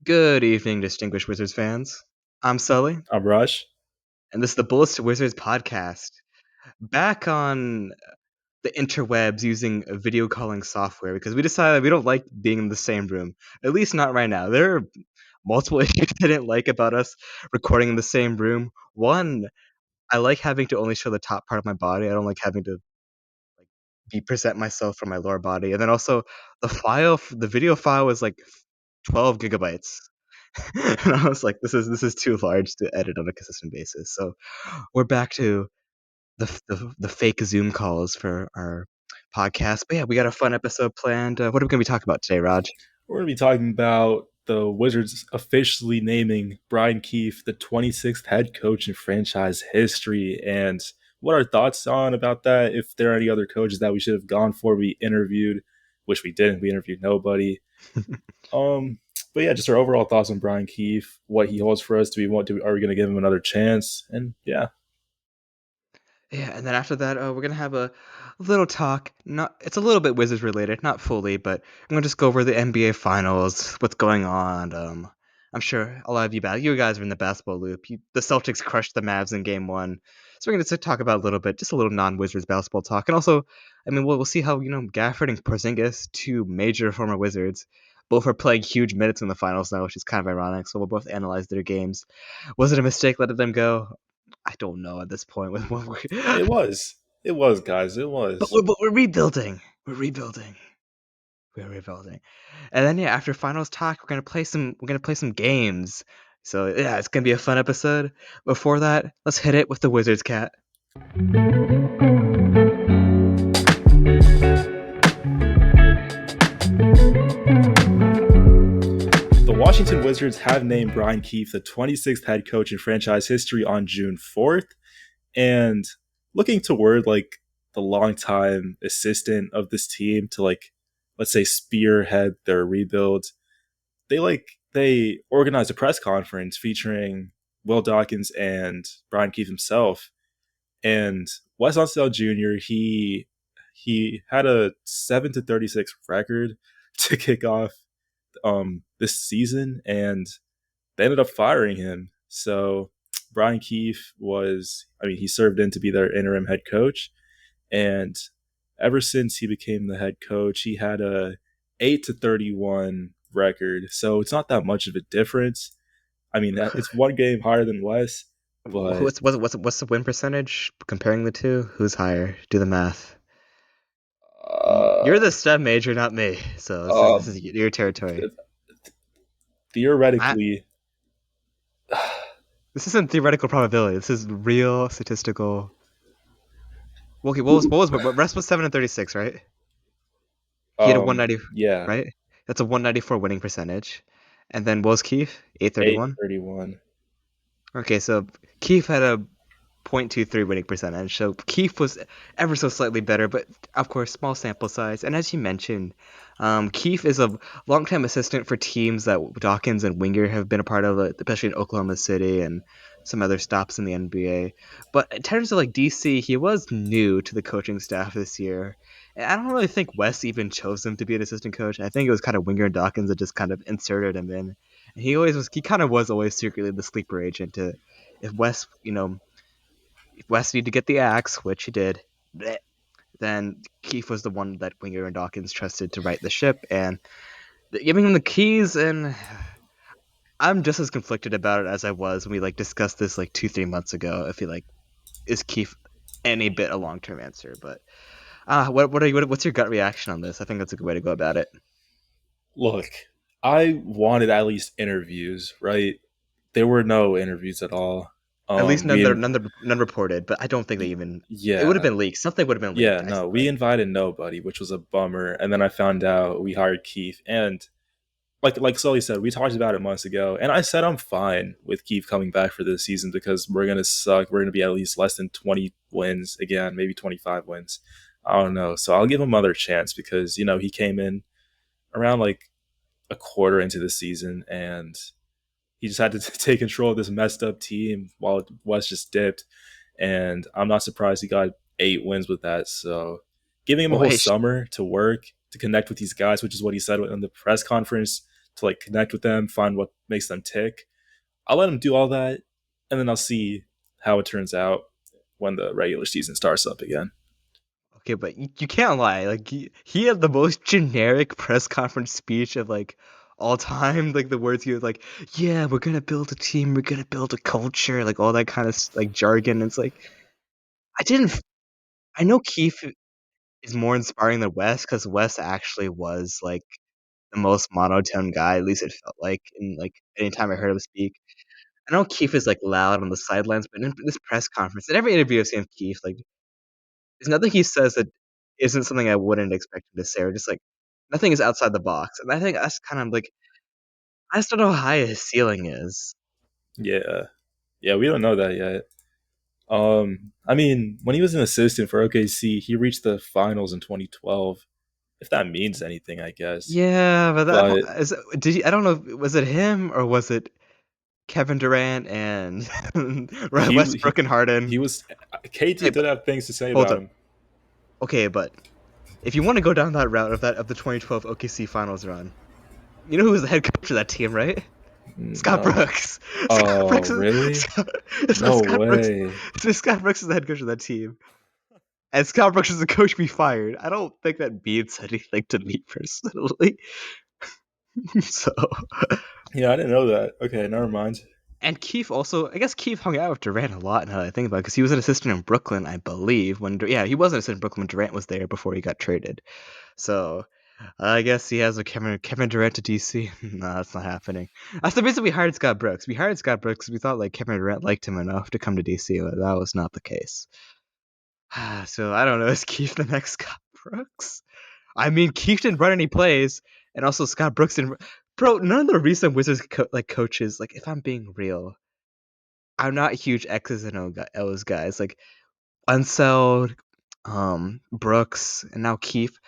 Good evening, distinguished Wizards fans. I'm Sully, I'm Raj. and this is the Bullets to Wizards podcast. Back on the interwebs using video calling software because we decided we don't like being in the same room. At least not right now. There are multiple issues I didn't like about us recording in the same room. One, I like having to only show the top part of my body. I don't like having to like be present myself from my lower body. And then also the video file was like 12 gigabytes. And I was like, this is too large to edit on a consistent basis. So we're back to the fake Zoom calls for our podcast. But yeah, we got a fun episode planned. What are we going to be talking about today, Raj? We're going to be talking about the Wizards officially naming Brian Keefe the 26th head coach in franchise history and what our thoughts on about that. If there are any other coaches that we should have gone for, we interviewed, which we didn't. We interviewed nobody. Um, but yeah, just our overall thoughts on Brian Keefe, what he holds for us. Are we going to give him another chance? And yeah, Yeah, and then after that, we're gonna have a little talk. Not, it's a little bit Wizards related, not fully, but I'm gonna just go over the NBA Finals, what's going on. I'm sure a lot of you guys are in the basketball loop. The Celtics crushed the Mavs in Game One, so we're gonna just talk about a little bit, just a little non-Wizards basketball talk, and also, I mean, we'll see how Gafford and Porzingis, two major former Wizards, both are playing huge minutes in the finals now, which is kind of ironic. So we'll both analyze their games. Was it a mistake letting them go? I don't know at this point. With what it was. It was, guys. It but was. we're rebuilding. We're rebuilding. We're rebuilding. And then yeah, after finals talk, we're gonna play some. We're gonna play some games. So yeah, it's gonna be a fun episode. Before that, let's hit it with the Wizards cat. The Washington Wizards have named Brian Keefe the 26th head coach in franchise history on June 4th. And looking toward like the longtime assistant of this team to like, let's say, spearhead their rebuild, they organized a press conference featuring Will Dawkins and Brian Keefe himself. And Wes Unseld Jr. He had a 7-36 record to kick off this season, and they ended up firing him. So Brian Keefe he served in to be their interim head coach, and ever since he became the head coach, he had a 8-31 record. So it's not that much of a difference. I mean, it's one game higher than Wes, but What's the win percentage comparing the two? Who's higher? Do the math. You're the STEM major, not me. So this um, is your territory. I, theoretically, this isn't theoretical probability. This is real statistical. Okay, what rest was 7-36, right? He had a 190, yeah, right? That's a 194 winning percentage. And then what was Keefe? 831. 8-31. Okay, so Keefe had a .23 winning percentage. So Keefe was ever so slightly better, but of course, small sample size. And as you mentioned, Keefe is a longtime assistant for teams that Dawkins and Winger have been a part of, especially in Oklahoma City and some other stops in the NBA. But in terms of like DC, he was new to the coaching staff this year. And I don't really think Wes even chose him to be an assistant coach. I think it was kind of Winger and Dawkins that just kind of inserted him in. And he kind of was always secretly the sleeper agent to if Wes, if West needed to get the axe, which he did, then Keefe was the one that Winger and Dawkins trusted to right the ship, and giving him the keys. And I'm just as conflicted about it as I was when we discussed this 2-3 months ago. I feel like is Keefe any bit a long term answer? But what's your gut reaction on this? I think that's a good way to go about it. Look, I wanted at least interviews, right? There were no interviews at all. At least We none reported, but I don't think they even. It would have Yeah, been leaked. Something would have been yeah, leaked. no, we invited nobody, which was a bummer. And then I found out we hired Keith, and like Sully said, we talked about it months ago, and I said I'm fine with Keith coming back for this season because we're gonna suck. We're gonna be at least less than 20 wins again, maybe 25 wins. I don't know. So I'll give him another chance because he came in around like a quarter into the season, and he just had to take control of this messed up team while West just dipped. And I'm not surprised he got 8 wins with that. So giving him a Well, whole hey, summer to work, to connect with these guys, which is what he said in the press conference, to like connect with them, find what makes them tick. I'll let him do all that, and then I'll see how it turns out when the regular season starts up again. Okay, but you can't lie. Like he had the most generic press conference speech of like all time. Like the words he was like, "Yeah, we're gonna build a team. We're gonna build a culture." Like all that kind of like jargon. It's like I didn't. I know Keith is more inspiring than Wes because Wes actually was like the most monotone guy. At least it felt like in like any time I heard him speak. I know Keith is like loud on the sidelines, but in this press conference, in every interview I've seen of Keith, like there's nothing he says that isn't something I wouldn't expect him to say, or just like nothing is outside the box. And I think that's kind of like I just don't know how high his ceiling is. Yeah, yeah, we don't know that yet. I mean, when he was an assistant for OKC, he reached the finals in 2012. If that means anything, I guess. Yeah, but that, I don't. But Did he? I don't know. Was it him or was it Kevin Durant and he Westbrook and Harden? he was KT Hey, did but have things to say hold about up. him. Okay, but if you want to go down that route of the 2012 OKC Finals run, you know who was the head coach of that team, right? Scott No. Brooks. Scott Oh, Brooks is really? Scott, No Scott Brooks. way. Scott Brooks is the head coach of that team. And Scott Brooks is the coach be fired. I don't think that means anything to me personally. So, Yeah, I didn't know that. Okay, never mind. and Keefe also, I guess Keefe hung out with Durant a lot. Now that I think about it, because he was an assistant in Brooklyn, I believe. Yeah, he was an assistant in Brooklyn when Durant was there before he got traded. So, I guess he has a Kevin Durant to DC. No, that's not happening. That's the reason we hired Scott Brooks. We hired Scott Brooks because we thought like Kevin Durant liked him enough to come to DC, but that was not the case. So I don't know. Is Keefe the next Scott Brooks? I mean, Keefe didn't run any plays, and also Scott Brooks didn't. Bro, none of the recent Wizards coaches, like if I'm being real, I'm not huge X's and O's guys. Like Unseld, Brooks, and now Keefe.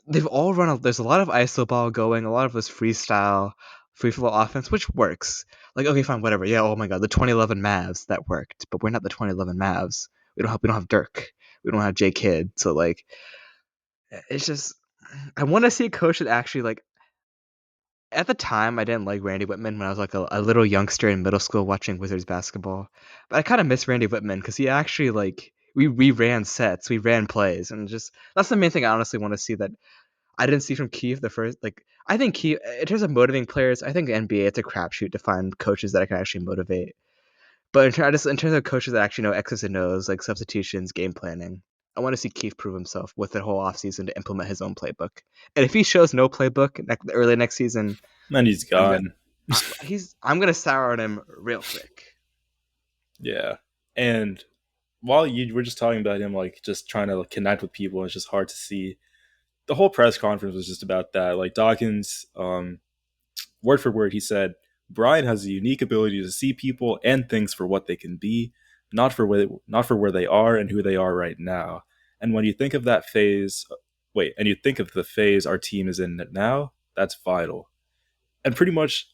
They've all run. There's a lot of ISO ball going, a lot of this freestyle, free flow offense, which works. Like okay, fine, whatever. Yeah, oh my god, the 2011 Mavs that worked, but we're not the 2011 Mavs. We don't have Dirk. We don't have J Kidd. So like, it's just I want to see a coach that actually like at the time, I didn't like Randy Whitman when I was like a little youngster in middle school watching Wizards basketball. But I kind of miss Randy Whitman because he actually like we ran sets, we ran plays, and just that's the main thing I honestly want to see that I didn't see from Keefe the first. Like I think Keefe in terms of motivating players, I think NBA it's a crapshoot to find coaches that I can actually motivate. But in terms of coaches that actually know X's and O's, like substitutions, game planning, I want to see Keefe prove himself with the whole offseason to implement his own playbook. And if he shows no playbook early next season, Man, he's I'm gonna gone. I'm gonna sour on him real quick. Yeah. And while you were just talking about him, like just trying to like, connect with people, it's just hard to see. The whole press conference was just about that. Like Dawkins, word for word, he said, Brian has a unique ability to see people and things for what they can be, not for where they are and who they are right now. And when you think of that phase, and you think of the phase our team is in now, that's vital. And pretty much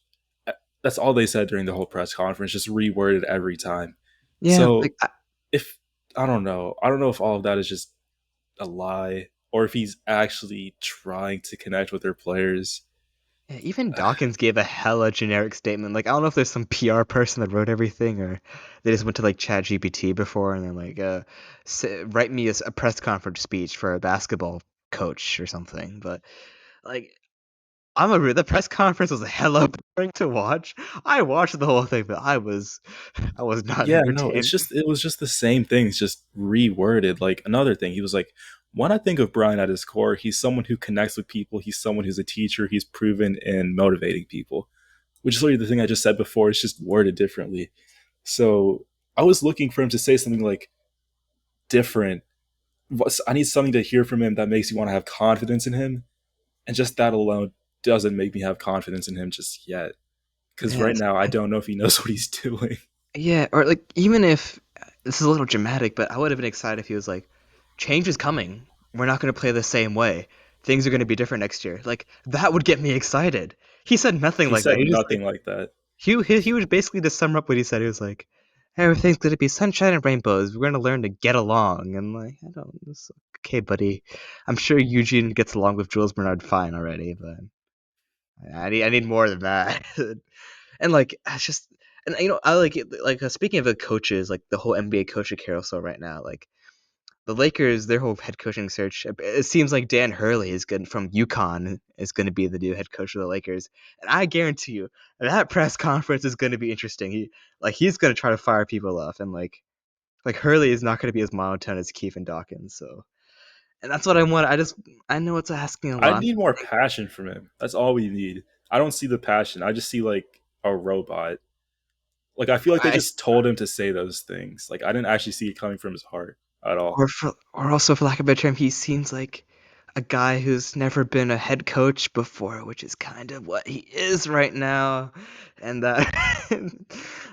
that's all they said during the whole press conference, just reworded every time. Yeah, So if I don't know if all of that is just a lie or if he's actually trying to connect with their players. yeah, even Dawkins gave a hella generic statement. Like I don't know if there's some PR person that wrote everything or they just went to like Chat GPT before and they're like, write me a press conference speech for a basketball coach or something. But like the press conference was hella boring to watch. I watched the whole thing, but I was not Yeah, no, entertained. it was just the same things, just reworded. Like another thing, he was like, when I think of Brian at his core, he's someone who connects with people. He's someone who's a teacher. He's proven in motivating people, which is literally the thing I just said before. It's just worded differently. So I was looking for him to say something like different. I need something to hear from him that makes you want to have confidence in him, and just that alone doesn't make me have confidence in him just yet. Because Yeah, right now, I don't know if he knows what he's doing. yeah, or like even if this is a little dramatic, but I would have been excited if he was like, change is coming. We're not going to play the same way. Things are going to be different next year. Like that would get me excited. He said nothing He like that. said He just nothing like like that. he would basically to sum up what he said. He was like, everything's going to be sunshine and rainbows. We're going to learn to get along. And like, I don't. It's okay, buddy. I'm sure Eugene gets along with Jules Bernard fine already, but I need more than that. And like it's just and I like it like speaking of the coaches, like the whole NBA coaching carousel right now, like the Lakers, their whole head coaching search, it seems like Dan Hurley is good from UConn is going to be the new head coach of the Lakers, and I guarantee you that press conference is going to be interesting. He's going to try to fire people off, and like Hurley is not going to be as monotone as Keefe and Dawkins. So, and that's what I want. I know it's asking a I lot. need more passion from him. That's all we need. I don't see the passion. I just see like a robot. Like I feel like they I just told him to say those things. Like I didn't actually see it coming from his heart at all. or also for lack of a better term, he seems like a guy who's never been a head coach before, which is kind of what he is right now. And that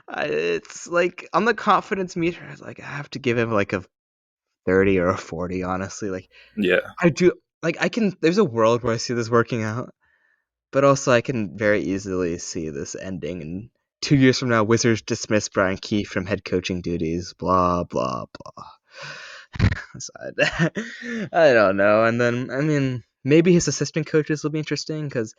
it's like on the confidence meter, like I have to give him like a 30 or a 40, honestly. Like Yeah. I do like I can there's a world where I see this working out, but also I can very easily see this ending and 2 years from now, Wizards dismiss Brian Keefe from head coaching duties. Blah blah blah. So I don't know. And then I mean, maybe his assistant coaches will be interesting because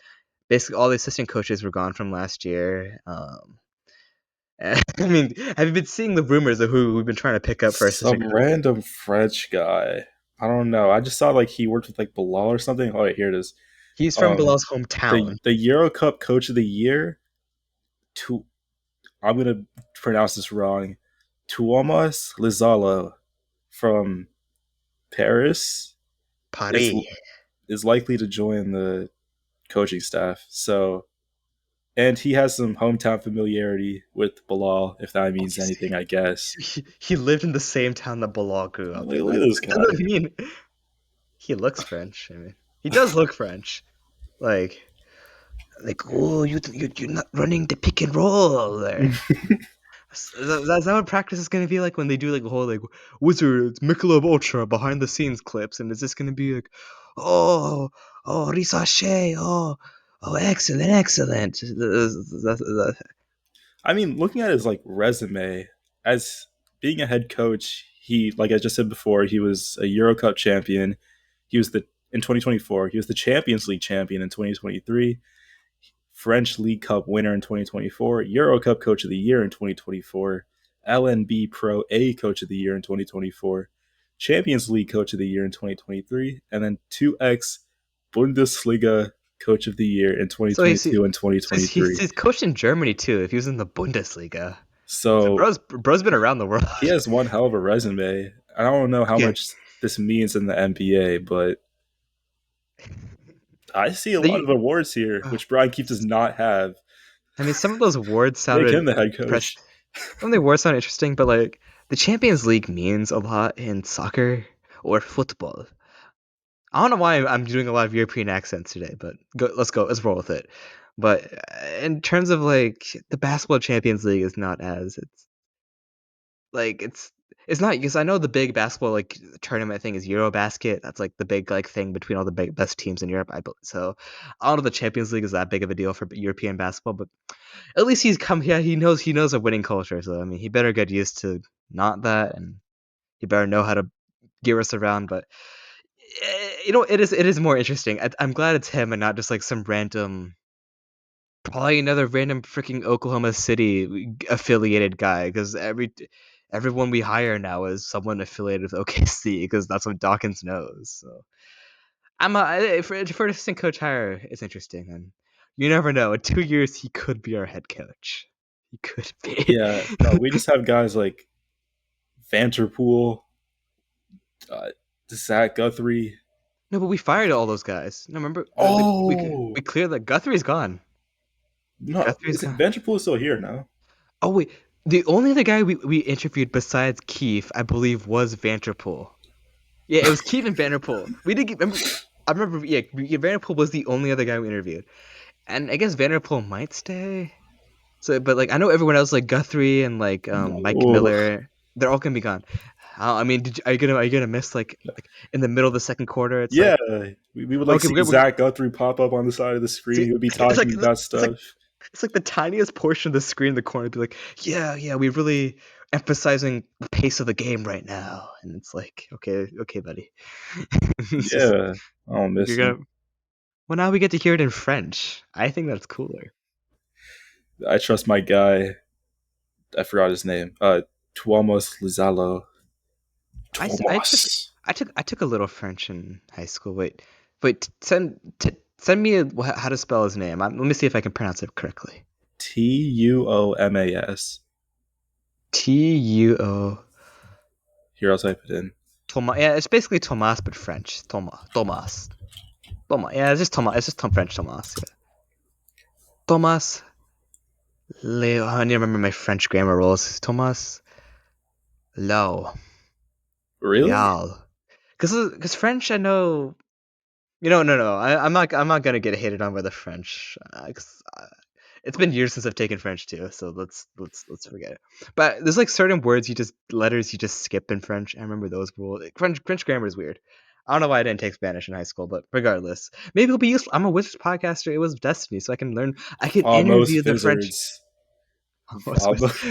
basically all the assistant coaches were gone from last year. I mean, have you been seeing the rumors of who we've been trying to pick up for assistant Some coach? random French guy. I don't know. I just saw like he worked with like Bilal or something. Oh wait, here it is. He's from Um Bilal's the hometown. the Euro Cup coach of the year to I'm gonna pronounce this wrong. Tuomas Lizala from Paris is Paris. is likely to join the coaching staff. So, and he has some hometown familiarity with Bilal, if that Oh, means anything, I guess. he lived in the same town that Bilal grew up in. Look at this That doesn't guy. mean he looks French. I mean, he does look French. Like, oh, you're not running the pick and roll there. Is that what practice is going to be like when they do like the whole like Wizards Michelob Ultra behind the scenes clips? And is this going to be like, oh, oh, Risache, oh, excellent, excellent. I mean, looking at his like resume as being a head coach, he like I just said before, he was a Euro Cup champion. He was the in 2024. He was the Champions League champion in 2023. French League Cup winner in 2024, Euro Cup Coach of the Year in 2024, LNB Pro A Coach of the Year in 2024, Champions League Coach of the Year in 2023, and then 2x Bundesliga Coach of the Year in So he's 2022 and he's 2023. he's coached in Germany too. If he was in the Bundesliga, so So bro's been around the world. he has one hell of a resume. I don't know how Yeah, much this means in the NBA, but I see a lot they, of awards here, uh, which Brian Keefe does not have. I mean, some of those awards Make sounded him the head impressive. coach. Some of the awards sound interesting, but like the Champions League means a lot in soccer or football. I don't know why I'm doing a lot of European accents today, but let's roll with it. But in terms of like the basketball Champions League is not as like it's not because I know the big basketball like tournament thing is Eurobasket. That's like the big like thing between all the best teams in Europe. So I don't know if the Champions League is that big of a deal for European basketball, but at least he's come. Yeah, he knows a winning culture. So I mean, he better get used to not that, and he better know how to gear us around. But it is more interesting. I'm glad it's him and not just like some random, probably another random freaking Oklahoma City affiliated guy. Because everyone we hire now is someone affiliated with OKC because that's what Dawkins knows. So for assistant coach hire, it's interesting, and you never know. In 2 years, he could be our head coach. He could be. Yeah, no, we just have guys like Vanderpool, uh, Zach Guthrie. No, but we fired all those guys. No, remember we Oh cleared that Guthrie's gone. no, Guthrie's is it gone. Vanderpool is still here now? Oh wait, the only other guy we interviewed besides Keefe, I believe, was Vanderpool. Yeah, it was Keefe and Vanderpool. We did remember. I remember. Yeah, Vanderpool was the only other guy we interviewed, and I guess Vanderpool might stay. So, but like I know everyone else, like Guthrie and like Mike No. Miller, they're all gonna be gone. I mean, are you gonna miss like in the middle of the second quarter? It's Yeah, like we would like okay, see Zach Guthrie pop up on the side of the screen. see, He would be it's like talking about stuff. it's like the tiniest portion of the screen in the corner. Be like, yeah, yeah, we're really emphasizing the pace of the game right now, and it's like, okay, okay, buddy. It's just Yeah, I'll you're miss him. gonna. Well, now we get to hear it in French. I think that's cooler. I trust my guy. I forgot his name. Tuomas Lizalo. I took Tuomas. I took a little French in high school. Wait, send me how to spell his name. Let me see if I can pronounce it correctly. Tuomas. Tuo Here, I'll type it in. Thomas. Yeah, it's basically Thomas but French. Thomas. Yeah, it's just Thomas. It's just French Thomas. Yeah, Thomas Leo. I need to remember my French grammar rules. Thomas Lau Really? Leal. Because French, I know. No. I'm not gonna get hated on by the French. 'Cause, it's been years since I've taken French too, so let's forget it. But there's like certain words letters you just skip in French. I remember those rules. French grammar is weird. I don't know why I didn't take Spanish in high school, but regardless, maybe it'll be useful. I'm a Wizards podcaster. It was destiny, so I can learn. I can interview Almost the French. Wizards. Vamos. Almost.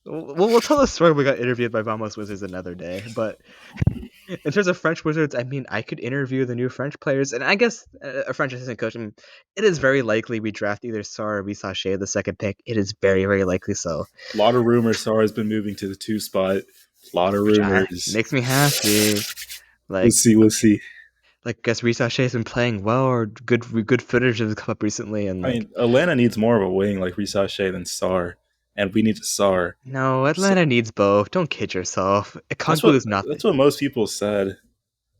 We'll tell the story we got interviewed by Vamos Wizards another day. But in terms of French Wizards, I mean, I could interview the new French players, and I guess a French assistant coach. I mean, it is very likely we draft either Sar or Visachet the second pick. It is very, very likely so, A lot of rumors. Sarah's been moving to the two spot. A lot of which rumors. makes me happy. We'll Like, see. We'll see. I guess Visachet has been playing well, or good footage has come up recently, and I like, mean, Atlanta needs more of a wing like Risachet than Sar, and we need a Sar. no, So Atlanta needs both. Don't kid yourself. that's Okongwu what is not the that's what most people said.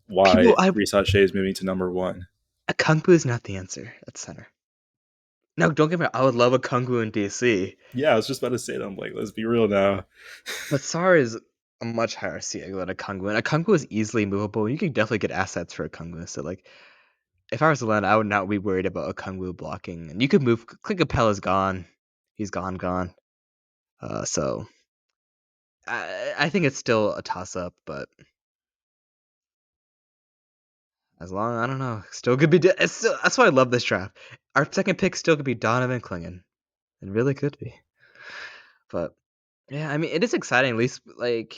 people. Why Risachet is moving to number one? Okongwu is not the answer at center. No, don't get me wrong. I would love a Kungwu in DC, Yeah, I was just about to say that. I'm like, let's be real now. but Sar is a much higher ceiling than a Kungwu, and a Kungwu is easily movable. You can definitely get assets for a Kungwu. So like, if I was Atlanta, I would not be worried about a Kungwu blocking. And you could move. Clint Capella's gone. He's gone. So I think it's still a toss up, but as long I don't know, still could be. That's why I love this draft. Our second pick still could be Donovan Clingan. It really could be. But yeah, I mean, it is exciting. At least like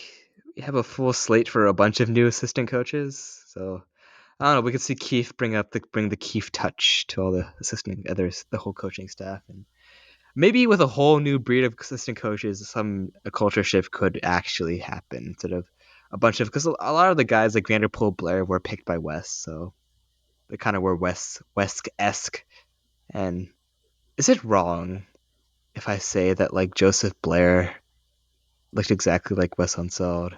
we have a full slate for a bunch of new assistant coaches. So I don't know. We could see Keefe bring the Keefe touch to all the assistant others, the whole coaching staff, and maybe with a whole new breed of assistant coaches, a culture shift could actually happen instead of a bunch of because a lot of the guys like Vanderpool Blair were picked by West, so they kind of were West esque. And is it wrong if I say that like Joseph Blair looked exactly like Wes Unseld?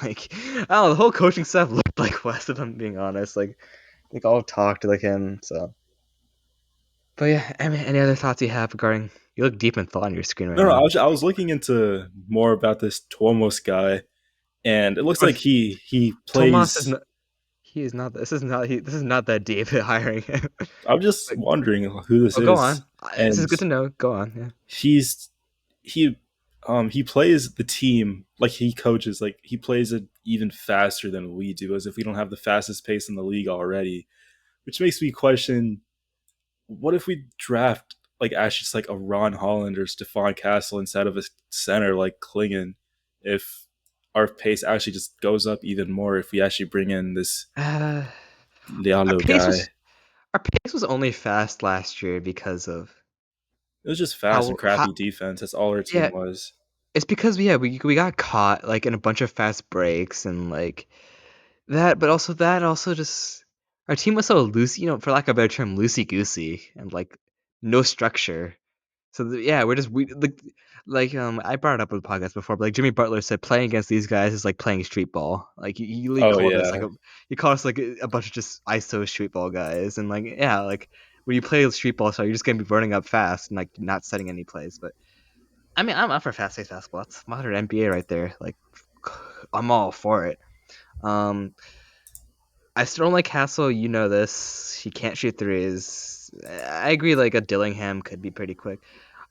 Like, I don't know, the whole coaching staff looked like Wes, if I'm being honest. Like all talked like him. So, but yeah, I mean, any other thoughts you have regarding? You look deep in thought on your screen right No, no, now. I was looking into more about this Tuomos guy, and it looks like But he Tomas is plays. not. He is not. This is not that deep at hiring him. I'm just Like, wondering who this oh, go is, on. This is and good to know. Go on. Yeah. he's he he plays the team like he coaches like he plays it even faster than we do, as if we don't have the fastest pace in the league already, which makes me question what if we draft like actually just like a Ron Holland or Stephon Castle instead of a center like Klingon, if our pace actually just goes up even more if we actually bring in this Uh, our Lialo pace guy. was our pace was only fast last year because of It was just fast and how crappy defense. That's all our team yeah. was. It's because we got caught like in a bunch of fast breaks and like that, but also that also just our team was so loose, for lack of a better term, loosey goosey and like no structure. So yeah, we're just I brought it up with the podcast before, but like Jimmy Butler said, playing against these guys is like playing street ball. Like he Oh called us like yeah, he called us like a bunch of just ISO street ball guys, and like yeah, like when you play street ball, so you're just gonna be running up fast and like not setting any plays. But I mean, I'm up for fast-paced basketball. It's modern NBA right there. Like I'm all for it. Um, I still don't like Castle. You know this. He can't shoot threes. I agree. Like a Dillingham could be pretty quick.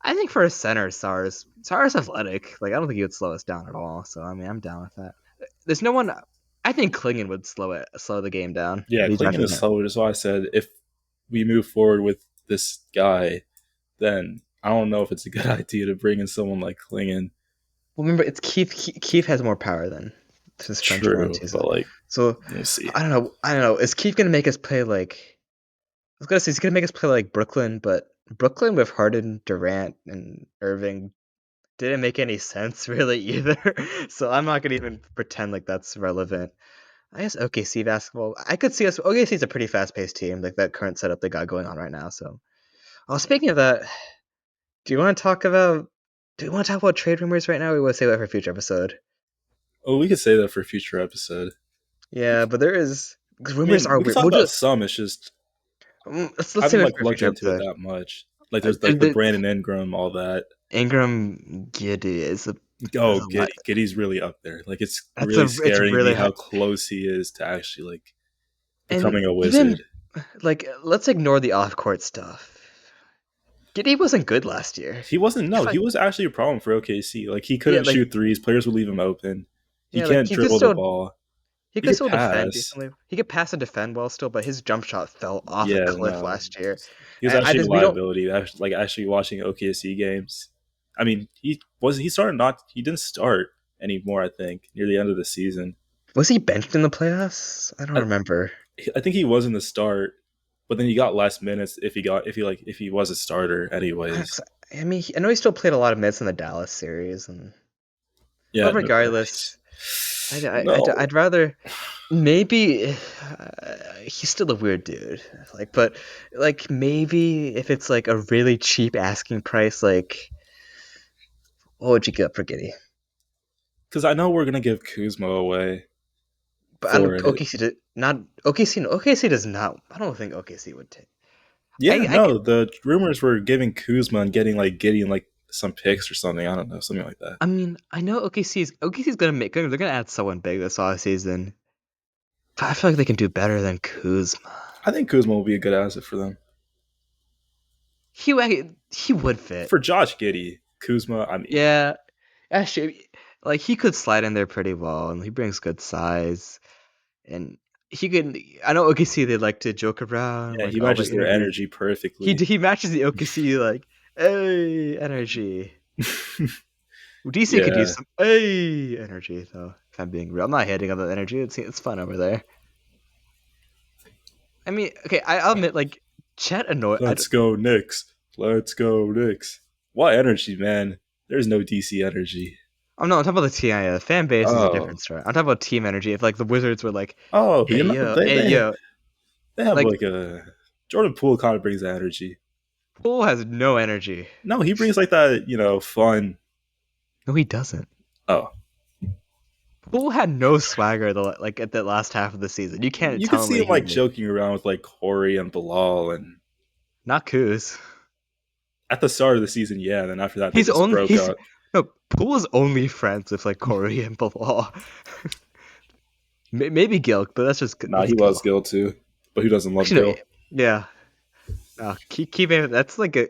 I think for a center, Sars athletic. Like I don't think he would slow us down at all. So I mean, I'm down with that. There's no one. I think Klingon would slow the game down. yeah. If he Klingon drafted is him. slow. That's why I said if we move forward with this guy, then I don't know if it's a good idea to bring in someone like Klingon. Well, remember it's Keith. Keith has more power than his French True, abilities. but like So we'll see. I don't know. Is Keith gonna make us play like? I was gonna say he's gonna make us play like Brooklyn, but Brooklyn with Harden, Durant, and Irving didn't make any sense really either. So I'm not gonna even pretend like that's relevant. I guess OKC basketball. I could see us. OKC is a pretty fast-paced team, like that current setup they got going on right now. So, oh, speaking of that, do you want to talk about? Do you want to talk about trade rumors right now? Or we want to save that for a future episode. Oh, we could say that for a future episode. Yeah, but there is I rumors mean, are we could weird. talk We'll about just some. It's just let's I save haven't it like for a looked future into it episode. that much. Like there's the The Brandon Ingram, all that. Ingram Giddy is Oh, a lot. Giddy's really up there. Like it's That's really a it's scaring me really high. how close he is to actually like And becoming a even wizard. like let's ignore the off-court stuff. Giddy wasn't good last year. He wasn't. He No, he like was actually a problem for OKC. Like he yeah couldn't like shoot threes. Players would leave him open. He yeah like can't dribble the ball. he He could could still defend pass. decently. He could pass and defend well still, but his jump shot fell off a Yeah, cliff no. last year. He was And I actually a just we don't liability. Like actually watching OKC games. I mean, he started not. He didn't start anymore. I think near the end of the season. was he benched in the playoffs? I don't I, remember. I think he was in the start, but then he got less minutes if he was a starter anyways. I mean, I know he still played a lot of minutes in the Dallas series, Yeah, but no, regardless, no, I'd rather maybe he's still a weird dude. But like maybe if it's like a really cheap asking price, like what would you get for Giddy? because I know we're gonna give Kuzma away But I for don't it. OKC did not OKC. No, OKC does not. I don't think OKC would take. Yeah, I no, the rumors were giving Kuzma and getting like Gideon like some picks or something. I don't know, something like that. I mean I know OKC's gonna make they're gonna add someone big this offseason. But I feel like they can do better than Kuzma. I think Kuzma will be a good asset for them. He would fit. For Josh Giddey, Kuzma, I mean, Yeah, actually, like he could slide in there pretty well, and he brings good size, and he could. I know OKC they like to joke around, yeah, like he all the matches their interviews. energy perfectly. He matches the OKC like hey energy. DC could use Yeah, some hey energy though. If I'm being real, I'm not hating on the energy. It's fun over there. I mean, okay, I'll admit like Chet annoy. let's go Knicks. Let's go Knicks. What energy, man? There's no DC energy. Oh no, I'm talking about the TI. The fan base is a Oh, different story. I'm talking about team energy. If like the Wizards were like, oh, you know hey yo, they have like like a Jordan Poole kind of brings that energy. Poole has no energy. No, he brings like that, fun. No, he doesn't. Oh, Poole had no swagger like at the last half of the season. You can't you could tell see me him he like made joking around with like Corey and Bilal, and not Kuz. at the start of the season, yeah. And then after that, they just broke He's up. no Poole's only friends with like Corey and Bilal. Maybe Gil, but Nah, that's he loves Gil. Gil too, but who doesn't love Actually, Gil? no, yeah. Keep it. That's like a.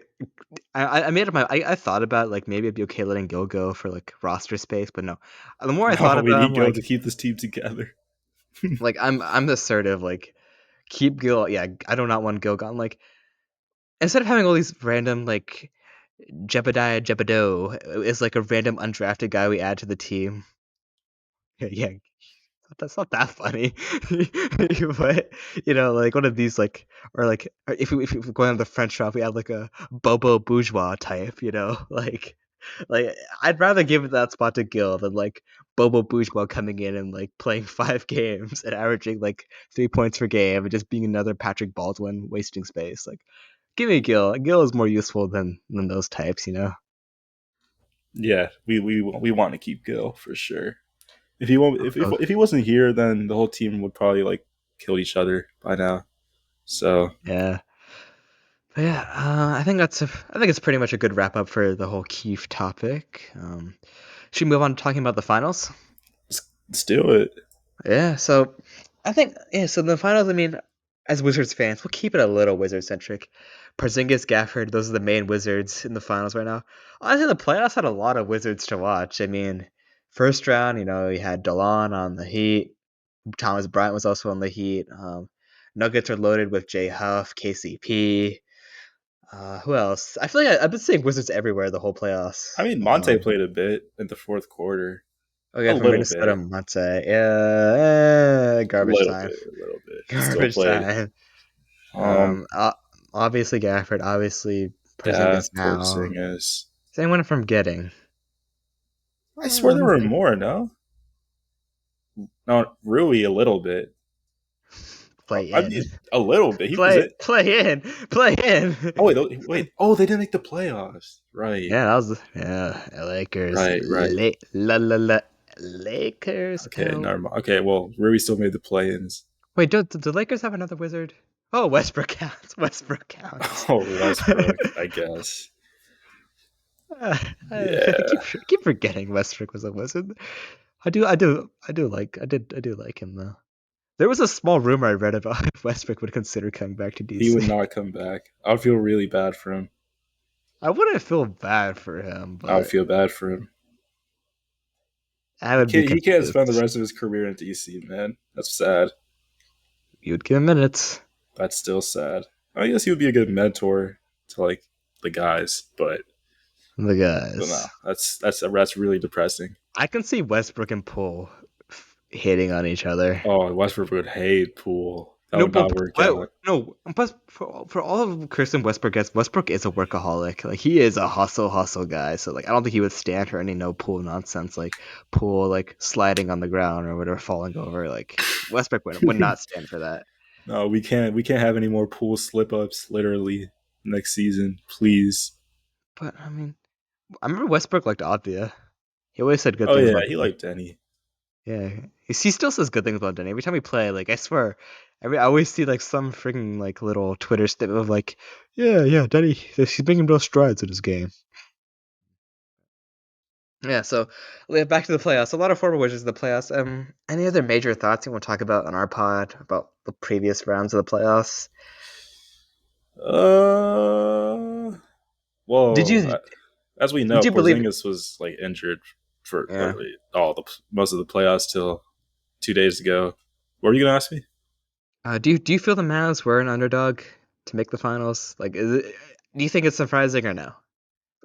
I made up my. I thought about like maybe it'd be okay letting Gil go for like roster space, but no. The more I thought No, we about, it, need Gil to keep this team together. I'm assertive. Like keep Gil. Yeah, I do not want Gil gone. Like instead of having all these random like Jebediah Jebediah is like a random undrafted guy we add to the team. Yeah, that's not that funny. But like one of these like or like if we go on the French route, we add like a Bobo Bourgeois type. Like I'd rather give that spot to Gil than like Bobo Bourgeois coming in and like playing 5 games and averaging like 3 points per game and just being another Patrick Baldwin wasting space. Like give me Gil. Gil is more useful than those types. Yeah, we want to keep Gil for sure. If he won't, Oh, if he wasn't here, then the whole team would probably like kill each other by now. So yeah. But yeah, I think it's pretty much a good wrap up for the whole Keefe topic. Should we move on to talking about the finals? let's do it. Yeah, so I think yeah, so the finals. I mean, as Wizards fans, we'll keep it a little Wizard centric. Porzingis, Gafford, those are the main Wizards in the finals right now. Honestly, the playoffs had a lot of Wizards to watch. I mean, first round, you had Delon on the Heat. Thomas Bryant was also on the Heat. Nuggets are loaded with Jay Huff, KCP. Who else? I feel like I've been seeing Wizards everywhere the whole I playoffs. mean, Monte played a bit in the fourth quarter, Oh a yeah, from little Minnesota, bit, Monte. Yeah, garbage time. a little bit. He still Garbage played. time. Um, Obviously Gafford. Obviously, Yeah, Porzingis now. Porzingis. Is anyone from getting? I swear there Well, were more. No, not really. A little bit. play I in. mean, a little bit. He was it. Play in. Play in. Oh wait, wait. Oh, they didn't make the playoffs. Right, Yeah, that was Lakers. right. Lakers. Okay, L. never mind. Okay, well, Rui still made the play-ins. Wait, do the Lakers have another wizard? Oh, Westbrook counts. Westbrook counts. Oh, Westbrook, I guess. I Yeah, keep forgetting Westbrook was a wizard. I do like him though. There was a small rumor I read about if Westbrook would consider coming back to he would DC. not come back. I would feel really bad for him. I wouldn't feel bad for him, I would but feel bad for him. I would be He can't spend the confused. rest of his career in DC, man. That's sad. You'd give him minutes. That's still sad. I guess he would be a good mentor to like the guys, The but no, guys. that's really depressing. I can see Westbrook and Poole hating on each other. Oh, Westbrook would hate Poole. That No, would but not work out. no, but for all of Kirsten Westbrook gets, Westbrook is a workaholic. Like he is a hustle guy. So like I don't think he would stand for any no pool nonsense like pool like sliding on the ground or whatever falling over. Like Westbrook would not stand for that. No, we can't have any more Poole slip ups. Literally next season, please. But I mean, I remember Westbrook liked Avdia. He always said good Oh things yeah, about he Denny. liked Denny. Yeah, he still says good things about Denny every time we play. Like I swear, I always see like some freaking like little Twitter snip of like, yeah, Denny, he's making real strides in his game. Yeah, so back to the playoffs. A lot of former Wizards in the playoffs. Any other major thoughts you want to talk about on our pod about the previous rounds of the playoffs? Uh, Did well, you as we did know, you believe? Porzingis was like injured for Yeah. literally all the most of the playoffs till 2 days ago. What were you gonna ask me? Do you feel the Mavs were an underdog to make the finals? Like, do you think it's surprising or no?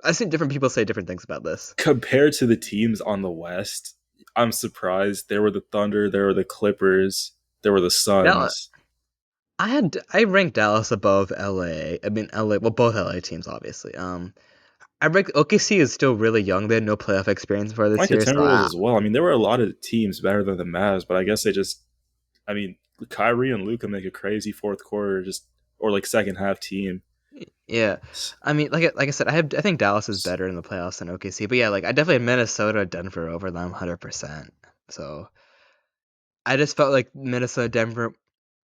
I've seen different people say different things about this. Compared to the teams on the West, I'm surprised. There were the Thunder, there were the Clippers, there were the Now, Suns. I ranked Dallas above LA. I mean LA. Well, both LA teams obviously. I rank OKC is still really young. They had no playoff experience for I this like the year, so Timberwolves as well. I mean, there were a lot of teams better than the Mavs, but I guess they just, I mean, Kyrie and Luca make a crazy fourth quarter, just or like second half team. yeah. I mean, like I said, I think Dallas is better in the playoffs than OKC, but yeah, like I definitely had Minnesota, Denver over them 100%. So I just felt like Minnesota, Denver,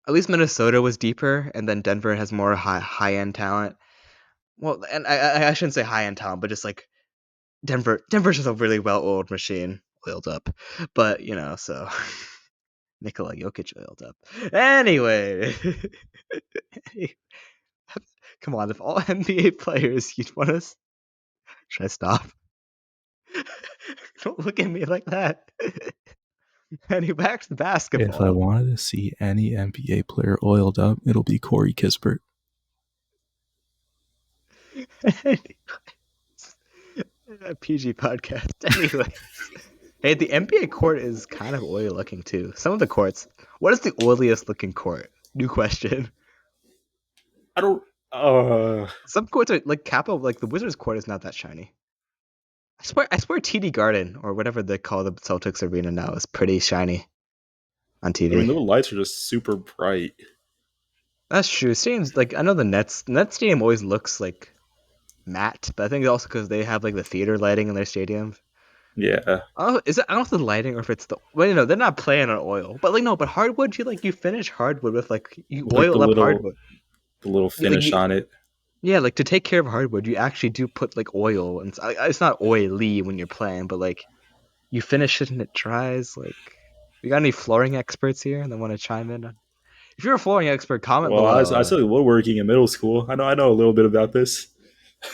at least Minnesota was deeper, and then Denver has more high end talent. Well, and I shouldn't say high end talent, but just like Denver's just a really well oiled machine, oiled up. But so Nikola Jokic oiled up. Anyway, come on, if all NBA players you'd want us, should I stop? Don't look at me like that. Anyway, back to If I basketball. wanted to see any NBA player oiled up, it'll be Corey Kispert. PG podcast. Anyway, hey, the NBA court is kind of oily looking too. Some of the courts. What is the oiliest looking court? New question. I don't. Uh, Some courts are like Kappa, like the Wizards court is not that shiny. I swear, TD Garden or whatever they call the Celtics arena now is pretty shiny on I mean, TV. the lights are just super bright. That's true. Stadiums like I know the Nets stadium always looks like matte, but I think it's also because they have like the theater lighting in their stadium. Yeah, Oh, is it? I don't know if the lighting or if it's the. Well, they're not playing on oil, but like no, but hardwood, you finish hardwood with like you with like oil up hardwood. the little Like finish on it. yeah, like to take care of hardwood, you actually do put like oil, and it's not oily when you're playing, but like you finish it and it dries. Like, we got any flooring experts here that want to chime in? If you're a flooring expert, comment Well, below. I studied woodworking in middle school. I know a little bit about this.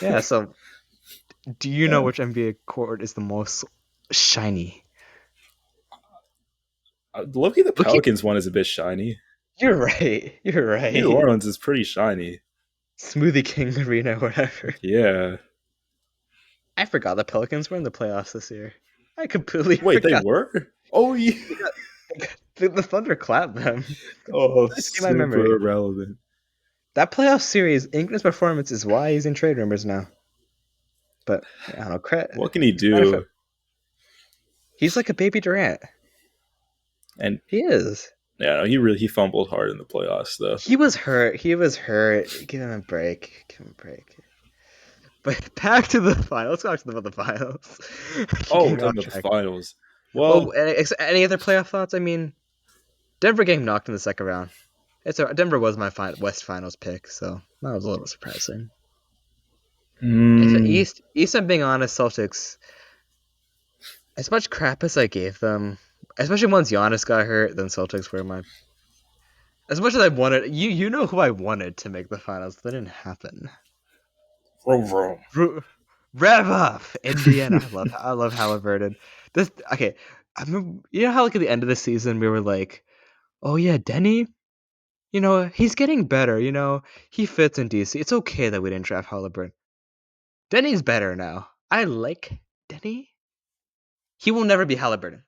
Yeah. So, do you know Yeah. which NBA court is the most shiny? Look at the Look, Pelicans one is a bit shiny. you're right. You're New right. Orleans is pretty shiny. Smoothie King Arena, whatever. Yeah. I forgot the Pelicans were in the playoffs this year. I completely Wait, they forgot. were? Oh yeah. They got, the Thunder clapped them. Oh, Just came my super memory. irrelevant. That playoff series, Ingram's performance is why he's in trade rumors now. But I don't know. What can he Matter of fact, do? he's like a baby Durant. And He is. yeah, no, he fumbled hard in the playoffs though. He was hurt. He was hurt. Give him a break. Give him a break. But back to the finals. Let's talk about the finals. Keep Oh, we're getting talking off about the track. finals. Oh, Well, any other playoff thoughts? I mean, Denver getting knocked in the second round. Denver was my West Finals pick, so that was a little surprising. If mm, East, I'm being honest, Celtics. As much crap as I gave them, especially once Giannis got hurt, then Celtics were my. As much as I wanted, you know who I wanted to make the finals. That didn't happen. vroom, vroom. Rev up, Indiana. I love Halliburton. This okay. I remember, you know how like at the end of the season we were like, oh yeah, Denny. He's getting better. He fits in DC. It's okay that we didn't draft Halliburton. Denny's better now. I like Denny. He will never be Halliburton.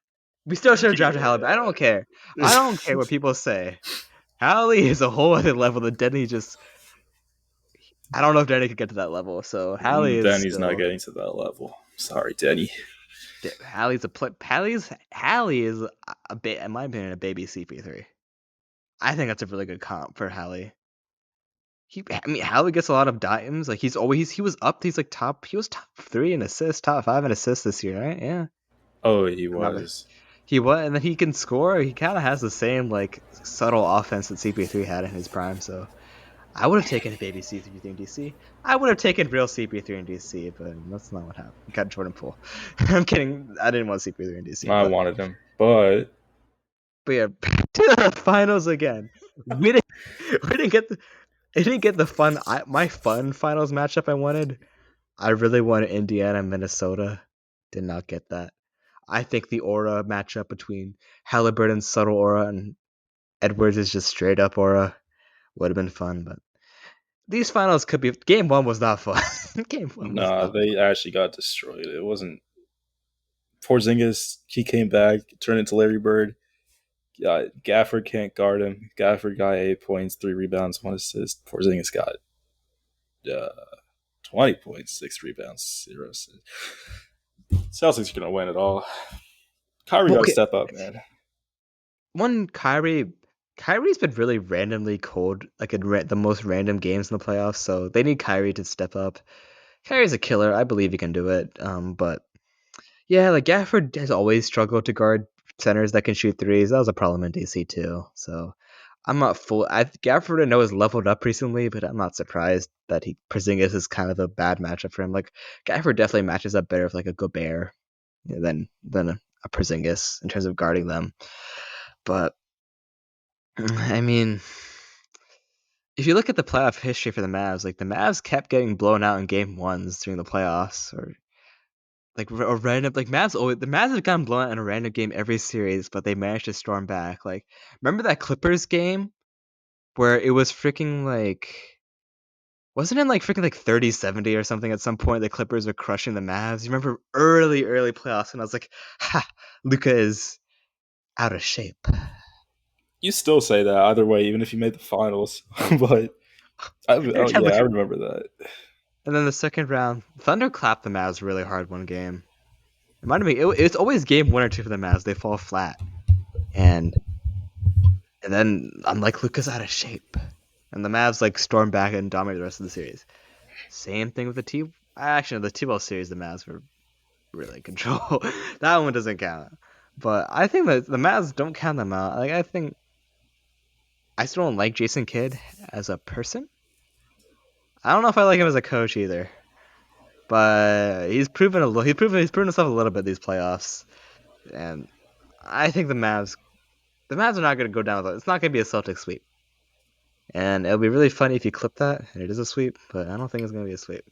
We still should have drafted Halliburton. I don't care. I Yeah. don't care what people say. Hallie is a whole other level that Denny just. I don't know if Denny could get to that level. So Hallie is Danny's not still. getting to that level. Sorry, Danny. Hallie's a play. Hallie is a bit, in my opinion, a baby CP3. I think that's a really good comp for Hallie. I mean, Hallie gets a lot of dimes. Like he was up. He's like top. He was top three in assists, top five in assists this year, right? Yeah. Oh, he I'm not. was. He was, and then he can score. He kind of has the same like subtle offense that CP3 had in his prime. So I would have taken a baby CP3 in DC. I would have taken real CP3 in DC, but that's not what happened. Got Jordan Poole. I'm kidding. I didn't want CP3 in DC, I but wanted him, but yeah, to the finals again. We didn't. We didn't get the. I didn't get the fun. My fun finals matchup I wanted. I really wanted Indiana Minnesota. Did not get that. I think the aura matchup between Halliburton's subtle aura and Edwards is just straight up aura. Would have been fun, but these finals could be. Game one was not fun. Game one was nah, not. they actually got destroyed. It wasn't Porzingis. He came back, turned into Larry Bird. Gafford can't guard him. Gafford got 8 points, 3 rebounds, 1 assist. Porzingis got uh, 20 points, 6 rebounds, 0 assists. Celtics are gonna win it all. Kyrie Well, got to okay, step up, man. one Kyrie's been really randomly cold, like in the most random games in the playoffs. So they need Kyrie to step up. Kyrie's a killer. I believe he can do it. But yeah, like Gafford has always struggled to guard centers that can shoot threes. That was a problem in DC too. So I'm not full. Gafford I know has leveled up recently, but I'm not surprised that Porzingis is kind of a bad matchup for him. Like Gafford definitely matches up better with like a Gobert than a Porzingis in terms of guarding them. But I mean, if you look at the playoff history for the Mavs, like the Mavs kept getting blown out in game ones during the playoffs, or like a random like the Mavs have gotten blown out in a random game every series, but they managed to storm back. Like remember that Clippers game where it was freaking like wasn't it like freaking like 30-70 or something at some point the Clippers were crushing the Mavs? You remember early playoffs and I was like, ha, Luca is out of shape. You still say that either way, even if you made the finals. But Every oh time yeah, I Luka remember that. and then the second round, Thunder clapped the Mavs really hard one game. It might have been it's always game one or two for the Mavs. They fall flat. And And then I'm like, Luca's out of shape. And the Mavs like storm back and dominate the rest of the series. Same thing with the T. Actually, the T-ball series, the Mavs were really in control. That one doesn't count. But I think that the Mavs don't count them out. Like I think I still don't like Jason Kidd as a person. I don't know if I like him as a coach either. But he's proven himself a little bit these playoffs. And I think the Mavs are not going to go down with it. It's not going to be a Celtic sweep. And it'll be really funny if you clip that and it is a sweep, but I don't think it's gonna be a sweep.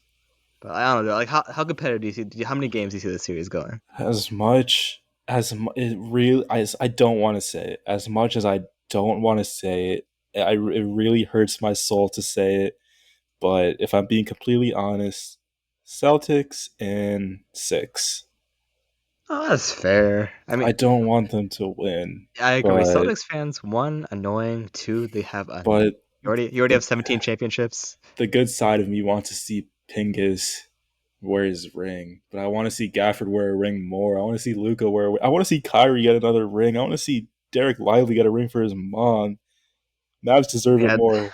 But I don't know, like how competitive how many games do you see this series going? As much as it really, as I don't want to say it, as much as I don't want to say it, it really hurts my soul to say it. But if I'm being completely honest, Celtics in 6. Oh, that's fair. I I mean, don't want them to win, I agree. but Celtics fans, one, annoying, two, they have a but You already the have 17 championships. the good side of me wants to see Pingus wear his ring, but I want to see Gafford wear a ring more. I want to see Luca wear. I want to see Kyrie get another ring. I want to see Derek Lively get a ring for his mom. Mavs deserve it Yeah, more.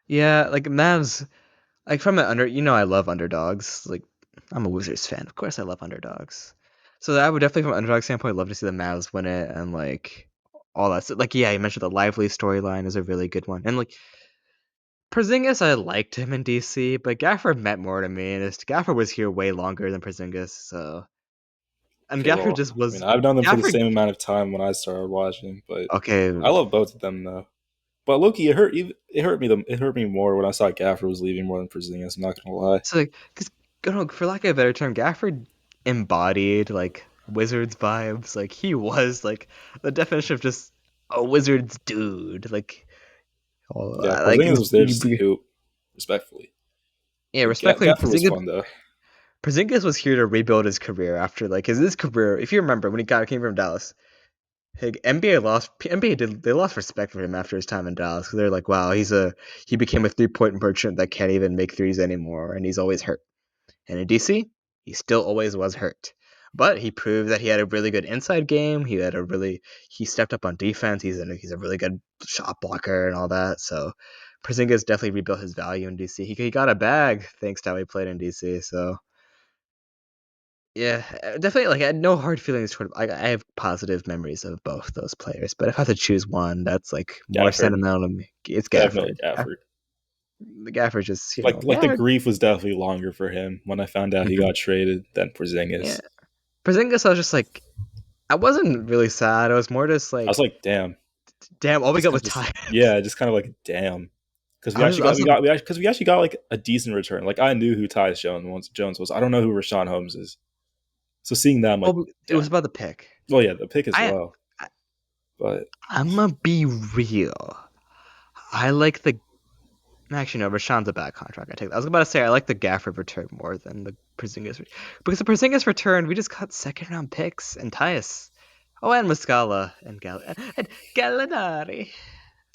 yeah, like Mavs, like from an I love underdogs. Like I'm a Wizards fan, of course I love underdogs. So I would definitely, from an underdog standpoint, love to see the Mavs win it and like all that. So, like yeah, you mentioned the Lively storyline is a really good one, and like Porzingis, I liked him in DC, but Gafford meant more to me, and Gafford was here way longer than Porzingis, so and Okay, Gafford well, just I mean, was I've known them for the Gafford. same amount of time when I started watching, but Okay, I love both of them though. But Loki, it hurt me more when I saw Gafford was leaving more than Porzingis. I'm not gonna lie. so like, because for lack of a better term, Gafford embodied like Wizards vibes. Like he was like the definition of just a Wizards dude. Like, oh, Yeah, like Porzingis was there just to hoop, respectfully. yeah, But respectfully, Gafford was Porzingis fun though. was here to rebuild his career after like his career. If you remember when he came from Dallas, NBA did they lost respect for him after his time in Dallas because they're like, wow, he became a 3 point merchant that can't even make threes anymore, and he's always hurt. And in DC, he still always was hurt. But he proved that he had a really good inside game. He stepped up on defense. He's a really good shot blocker and all that. So Porzingis definitely rebuilt his value in DC. He got a bag thanks to how he played in DC. So yeah, definitely. Like I had no hard feelings toward. I have positive memories of both those players. But if I had to choose one, that's like more Gafford, sentimental to me. It's definitely Gafford. Gafford. The Gafford just Like the Gafford. grief was definitely longer for him when I found out he Mhm. got traded than Yeah, Porzingis. Porzingis, I was just like, I wasn't really sad. I was more just I was like, like, damn, damn, all we got was just Ty. yeah, just kind of like damn, because I was, I was, we actually got like a decent return. Like I knew who Jones was. I don't know who Rashawn Holmes is. So seeing that, I'm like, well, it was damn. about the pick. Well, yeah, the pick as I, well, I but I'm gonna be real. I like the actually no, Rashawn's a bad contract. I take that. I was about to say I like the Gafford return more than the Porzingis because the Porzingis return we just got second round picks and Tyus. Oh, and Muscala and Gallinari.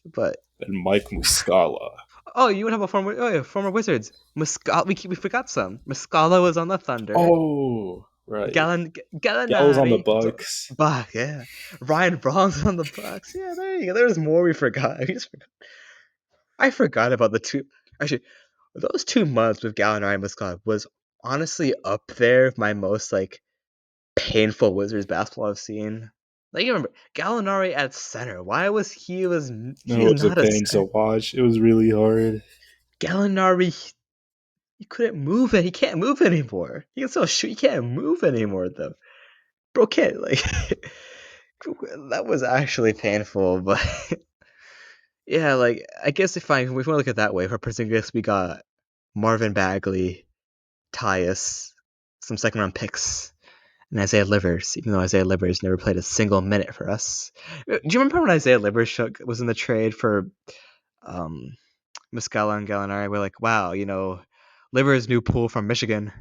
But then Mike Muscala. oh, you would have a former Wizards. Muscala, we forgot some. Muscala was on the Thunder. Oh, right. Gal was on the Gallinari, Bucks. yeah. Ryan Braun's on the Bucks. Yeah, there you go. There's more we forgot. I forgot about the two. Actually, those 2 months with Gallinari and Muscala was honestly up there with my most like painful Wizards basketball I've seen. Like you remember Gallinari at center. Why was he No, is it was a not a pain center. to watch. It was really hard. Gallinari he couldn't move it. He can't move anymore. He can still shoot. He can't move anymore though. Bro can't like that was actually painful, but yeah, like I guess if we want to look at it that way, for Porzingis we got Marvin Bagley, Tyus, some second round picks, and Isaiah Livers, even though Isaiah Livers never played a single minute for us. Do you remember when Isaiah Livers was in the trade for um, Muscala and Gallinari? We're like, wow, Livers new pool from Michigan.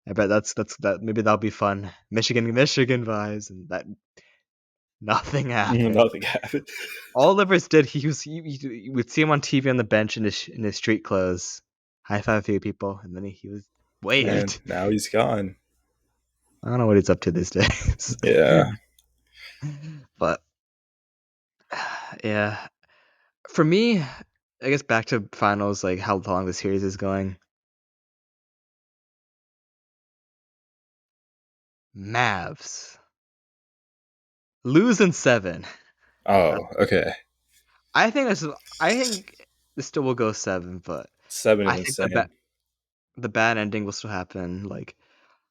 I bet that maybe that'll be fun. Michigan vibes, and that nothing happened. Nothing happened. All Livers did, he would see him on TV on the bench in his street clothes, high five a few people, and then he was And waved. now he's gone. I don't know what he's up to these days, Yeah. but yeah, for me, I guess back to finals, like how long the series is going. Mavs lose in seven. Oh, That's, okay. I think this. I think this still will go seven, but 7 is I think insane. the bad ending will still happen. Like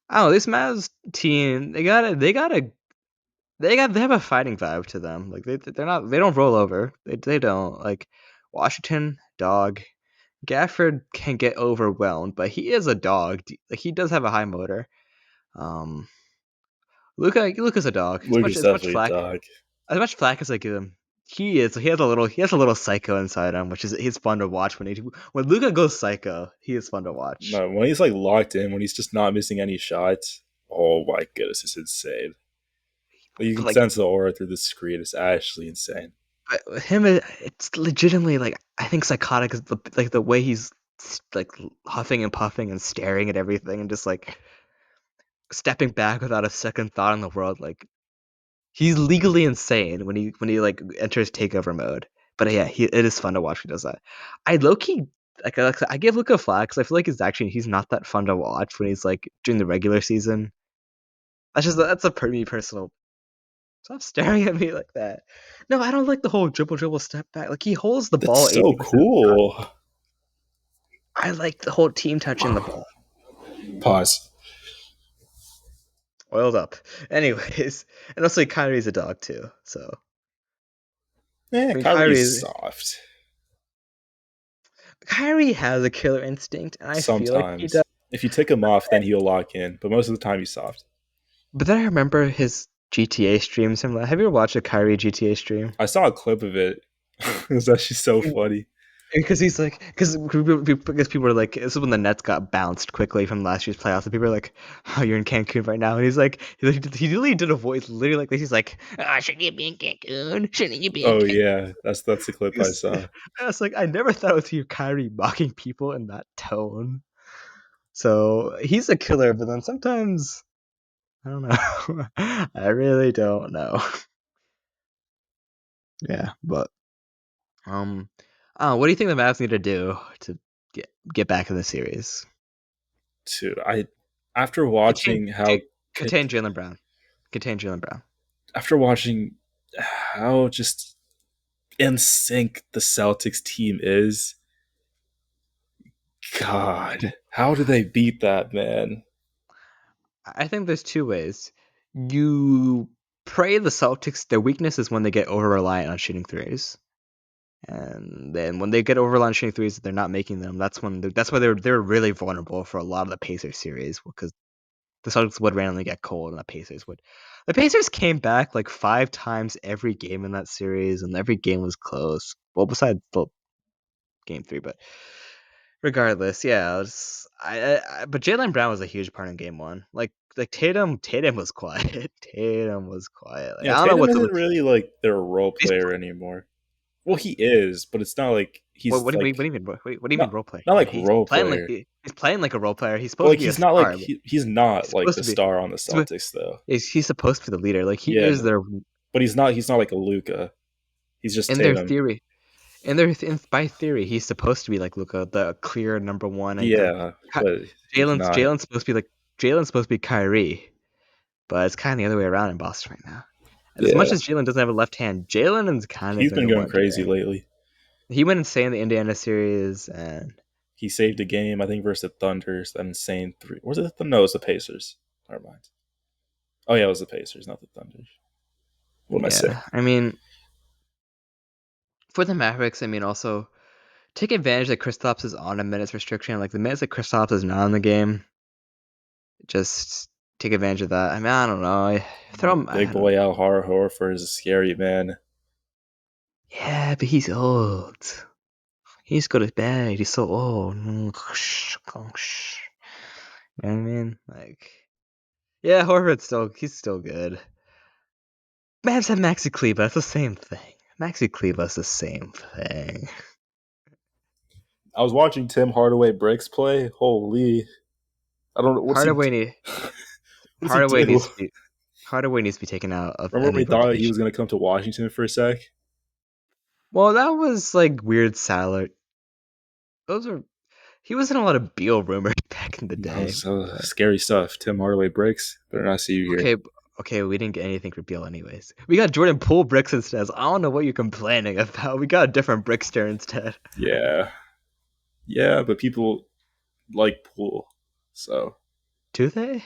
I don't know, this Mavs team, they have a fighting vibe to them. Like they don't roll over. They don't like Washington dog. Gafford can get overwhelmed, but he is a dog. Like he does have a high motor. Um, Luca's a dog. Luke is definitely a dog. As much flack as I give him, he has a little psycho inside him, which is he's fun to watch when Luca goes psycho. He is fun to watch. No, when he's like locked in, when he's just not missing any shots, oh my goodness, it's insane. Like, you can Like sense the aura through the screen. It's actually insane. But him, it's legitimately like I think psychotic is like the way he's like huffing and puffing and staring at everything and just like stepping back without a second thought in the world. Like he's legally insane when he like enters takeover mode. But yeah, it is fun to watch when he does that. I low key I give Luca flack because I feel like he's not that fun to watch when he's like during the regular season. That's a pretty personal. Stop staring at me like that. No, I don't like the whole dribble step back. Like he holds the That's ball so 80% of the time. cool. I like the whole team touching the ball. Pause. Oiled up. Anyways, and also Kyrie's a dog too. So I mean, Kyrie's soft. Kyrie has a killer instinct, and I feel like he does. Sometimes. If you take him off, then he'll lock in. But most of the time, he's soft. But then I remember his GTA streams. Have you ever watched a Kyrie GTA stream? I saw a clip of it. It was actually so funny. Because he's like, because people were like, this is when the Nets got bounced quickly from last year's playoffs, and people are like, "Oh, you're in Cancun right now," and he literally did a voice literally like this. He's like, "Ah, shouldn't you be in Cancun? Shouldn't you be in Oh Cancun?" yeah, that's the clip I saw. I was like, I never thought it was you, Kyrie, mocking people in that tone. So he's a killer, but then sometimes I don't know. I really don't know. Yeah, but um, what do you think the Mavs need to do to get back in the series? Too. I after Contain, watching how contain Jalen Brown. Contain Jalen Brown. after watching how just in sync the Celtics team is, God, how do they beat that man? I think there's two ways. You pray the Celtics. Their weakness is when they get over reliant on shooting threes. And then when they get over on shooting threes, they're not making them. That's why they're really vulnerable for a lot of the Pacers series because the Celtics would randomly get cold and the Pacers would. The Pacers came back like 5 times every game in that series, and every game was close. Well, besides the game 3, but regardless, yeah. But Jalen Brown was a huge part in game 1. Like Tatum was quiet. Tatum was quiet. Like Yeah, I don't know Tatum what's up isn't with. really like their role He's, player anymore. Well, he is, but it's not like he's what do like you mean? What do you mean role player? not like He's role playing like player. he's playing like a role player. He's But supposed to like be a he's not like star. he's not He's like supposed the to be. star on the He's, Celtics though. he's supposed to be the leader. Like he Yeah, is their but he's not like a Luca. He's just in their Tatum. theory. By theory, he's supposed to be like Luca, the clear number one, and then Yeah, but he's not. Jalen's supposed to be like Jalen's supposed to be Kyrie, but it's kind of the other way around in Boston right now. And as much Yeah, as Jalen doesn't have a left hand, Jalen has kind of he's been been the going one crazy doing. lately. He went insane in the Indiana series, and He saved a game, I think, versus the Thunders. That insane three. Was it the no? It was the Pacers. Never mind. Oh yeah, it was the Pacers, not the Thunders. What am I saying? yeah, I mean, for the Mavericks, I mean, also take advantage that Kristaps is on a minutes restriction. Like the minutes that Kristaps is not in the game, just take advantage of that. I mean, I don't know. I throw him. Big I don't. boy Al Horford is a scary man. Yeah, but he's old. He's got his bad. He's so old. You know what I mean? Like, yeah, Horford's he's still good. Mavs have Maxi Kleba. It's the same thing. Maxi Kleba's the same thing. I was watching Tim Hardaway Bricks play. Holy, I don't know what's he. Hardaway, need, What does he do? Hardaway needs to be taken out of Remember when any we thought he rotation. was going to come to Washington for a sec? Well, that was like weird salad. Those are he was in a lot of Beal rumors back in the That day. was But scary stuff. Tim Hardaway Bricks. Better not see you here. okay, okay, we didn't get anything for Beal anyways. We got Jordan Poole bricks instead. So I don't know what you're complaining about. We got a different brickster instead. Yeah, yeah, but people like Poole, so Do they?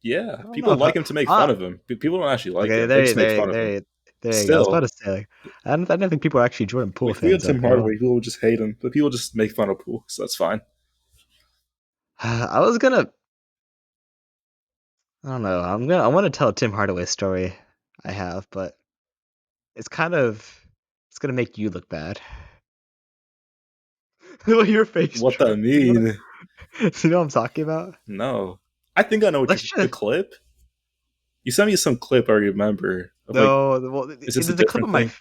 yeah, I don't know people if like him to make uh, fun of him. People don't actually like okay, him; they just make fun of him. there you go. I was about Still, to say like, I don't think people are actually Jordan Poole like if we had fans Tim after all. Hardaway, people would just hate him, but people just make fun of Poole, so that's fine. I was gonna I don't know. I want to tell a Tim Hardaway story I have, but it's kind of it's gonna make you look bad. Your face, What Troy. that mean? You know what I'm talking about? No, I think I know what Let's you. The just clip you sent me some clip. I remember of like, no. Well, is this a there's a clip of different my thing?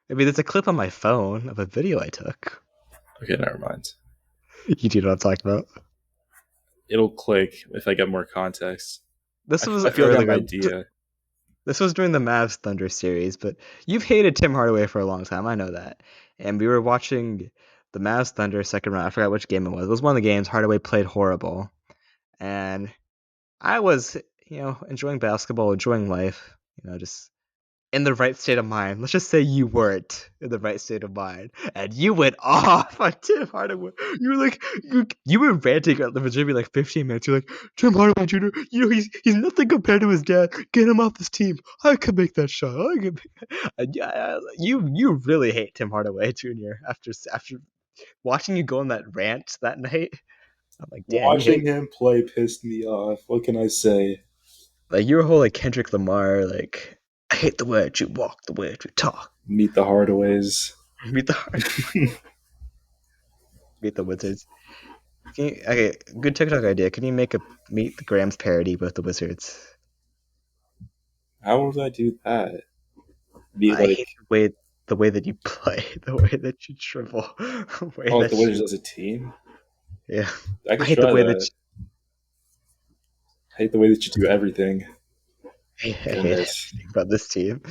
I mean, there's a clip on my phone of a video I took. Okay, never mind. You do know what I'm talking about. It'll click if I get more context. This was I feel like I have an earlier. idea. This was during the Mavs Thunder series, but you've hated Tim Hardaway for a long time. I know that. And we were watching the Mavs Thunder second round. I forgot which game it was. It was one of the games Hardaway played horrible, and I was, enjoying basketball, enjoying life. Just in the right state of mind. Let's just say you weren't in the right state of mind, and you went off on Tim Hardaway. You were like, you were ranting at the gym like 15 minutes. You're like, Tim Hardaway Jr. He's nothing compared to his dad. Get him off this team. I could make that shot. I could. Yeah, you really hate Tim Hardaway Jr. after watching you go on that rant that night. I'm like, damn, you hate. Watching him play pissed me off. What can I say? Like your whole like Kendrick Lamar, like I hate the way that you walk, the way that you talk. Meet the Hardaways. Meet the heart, meet the Wizards. Okay, good TikTok idea. Can you make a Meet the Grams parody with the Wizards? How would I do that? Be I like, hate the way that you play, the way that you dribble, the way oh, like the that Wizards you as a team? yeah. I I could hate the try way that that. I hate the way that you do everything. I hate Goodness. everything about this team.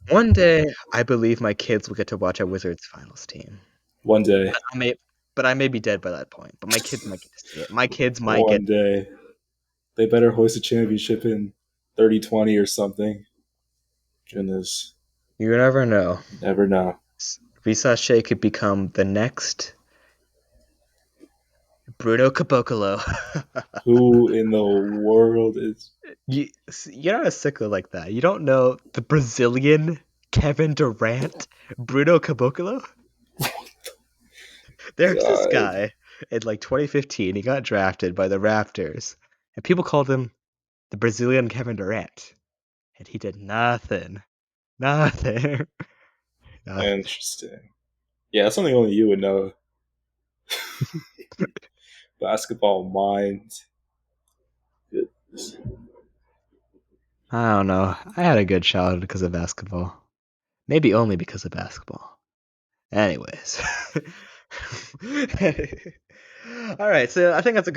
One day, I believe my kids will get to watch our Wizards finals team. One day. I may, but I may be dead by that point. But my kids might get to see it. My kids might One get. day. They better hoist a championship in 30-20 or something. Goodness. You never know. Never know. Visachet could become the next Bruno Caboclo. Who in the world is. You're not a sicko like that. You don't know the Brazilian Kevin Durant, Bruno Caboclo? There's this God. guy in like 2015. He got drafted by the Raptors, and people called him the Brazilian Kevin Durant, and he did nothing, nothing, nothing. Interesting. Yeah, that's something only you would know. Basketball mind. Goodness. I don't know. I had a good childhood because of basketball. Maybe only because of basketball. Anyways. All right, so I think that's a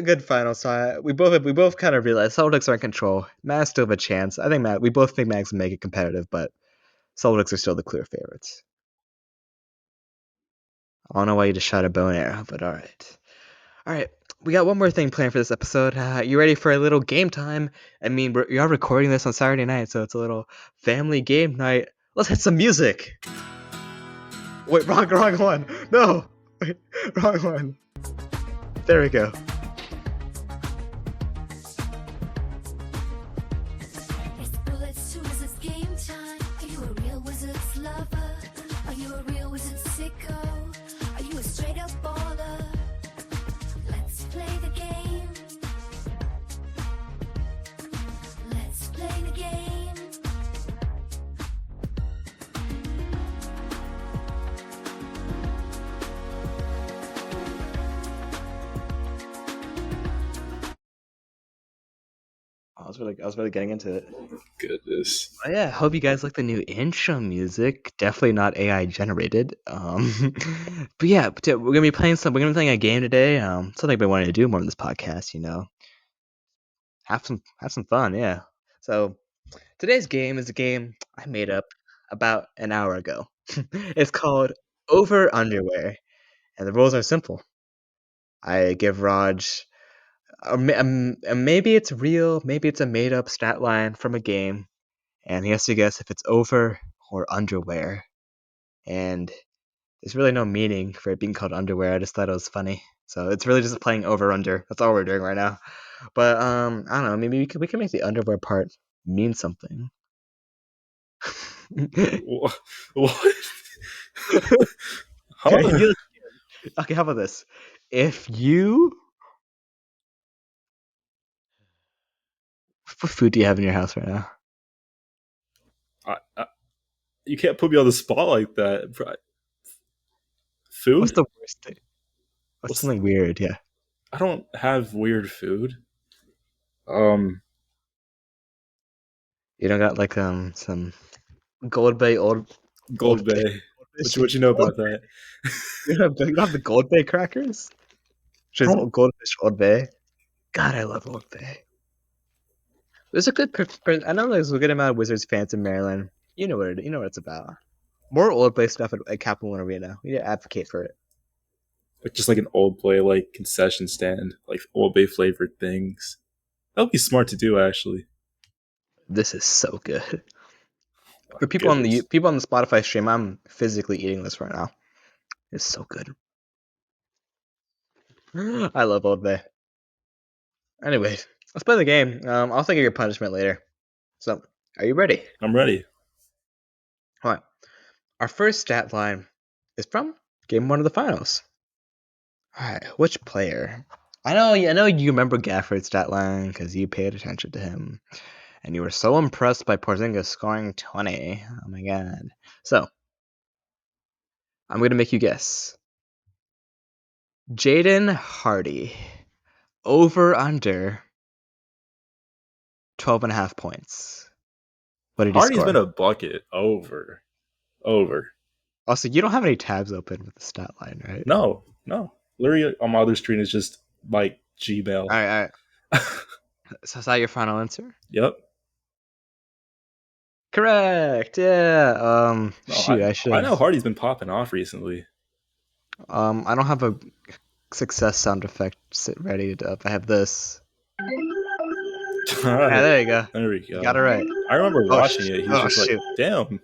good final. So we both kind of realized Celtics are in control. Mavs still have a chance. I think we both think Mavs will make it competitive, but Celtics are still the clear favorites. I don't know why you just shot a bow and arrow, but all right. We got one more thing planned for this episode. You ready for a little game time? I mean, you're recording this on Saturday night, so it's a little family game night. Let's hit some music. Wait, wrong one. No, wait, wrong one. There we go. It's bullets to wizards game time. Are you a real wizards lover? Are you a real wizards sicko? Are you a straight up baller? Let's play the game. Let's play the game. I was really getting into it. Goodness. Oh, yeah, hope you guys like the new intro music. Definitely not AI generated. But yeah, we're gonna be playing a game today. Something I've been wanting to do more in this podcast. Have some fun. Yeah. So today's game is a game I made up about an hour ago. It's called Over Underwear, and the rules are simple. I give Raj, maybe it's real, maybe it's a made up stat line from a game, and he has to guess if it's over or underwear. And there's really no meaning for it being called underwear. I just thought it was funny. So it's really just playing over under. That's all we're doing right now. But I don't know. Maybe we can make the underwear part mean something. What? Huh? You- okay, how about this? If you, what food do you have in your house right now? You can't put me on the spot like that. What's Food? the worst thing? What's What's, something weird? Yeah, I don't have weird food. Um, you don't got like some Gold Bay old. Gold Gold Bay. Bay. Goldfish. What you know Gold about that? You don't have the Gold Bay crackers? I Which is don't. Goldfish Old Bay. God, I love Old Bay. There's a good. I know there's a good amount of Wizards fans in Maryland. You know what it's about. More Old Bay stuff at Capital One Arena. We need to advocate for it. Like just like an Old Bay like concession stand, like Old Bay flavored things. That would be smart to do, actually. This is so good. My For goodness. people on the Spotify stream, I'm physically eating this right now. It's so good. I love Old Bay. Anyways, let's play the game. I'll think of your punishment later. So, are you ready? I'm ready. All right. Our first stat line is from Game 1 of the finals. All right. Which player? I know you remember Gafford's stat line because you paid attention to him, and you were so impressed by Porzingis scoring 20. Oh my god. So, I'm gonna make you guess. Jaden Hardy. Over under 12 and a half points. What did he Hardy's been score? a bucket over. Over. Also, you don't have any tabs open with the stat line, right? No, no. Literally on my other screen is just like Gmail. All right. So is that your final answer? Yep. Correct. Yeah. No, Shoot, I should I know have. Hardy's been popping off recently. I don't have a success sound effect ready up. I have this. All Yeah, right. there you go. There we You got go. it right. I remember Oh, watching it. He was oh just like, shoot. damn.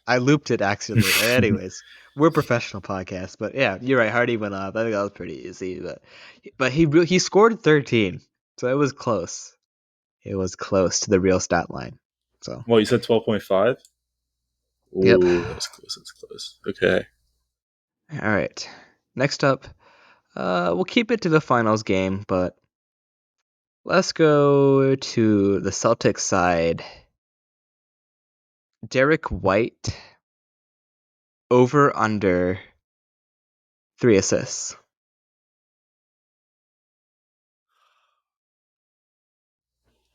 I looped it accidentally. Anyways, we're a professional podcast, but yeah, you're right. Hardy went up. I think that was pretty easy, but he scored 13, so it was close. It was close to the real stat line. So Well, you said 12.5? yep. Ooh, that was close. That's close. Okay. All right. Next up, we'll keep it to the finals game, but let's go to the Celtics side. Derek White over under 3 assists.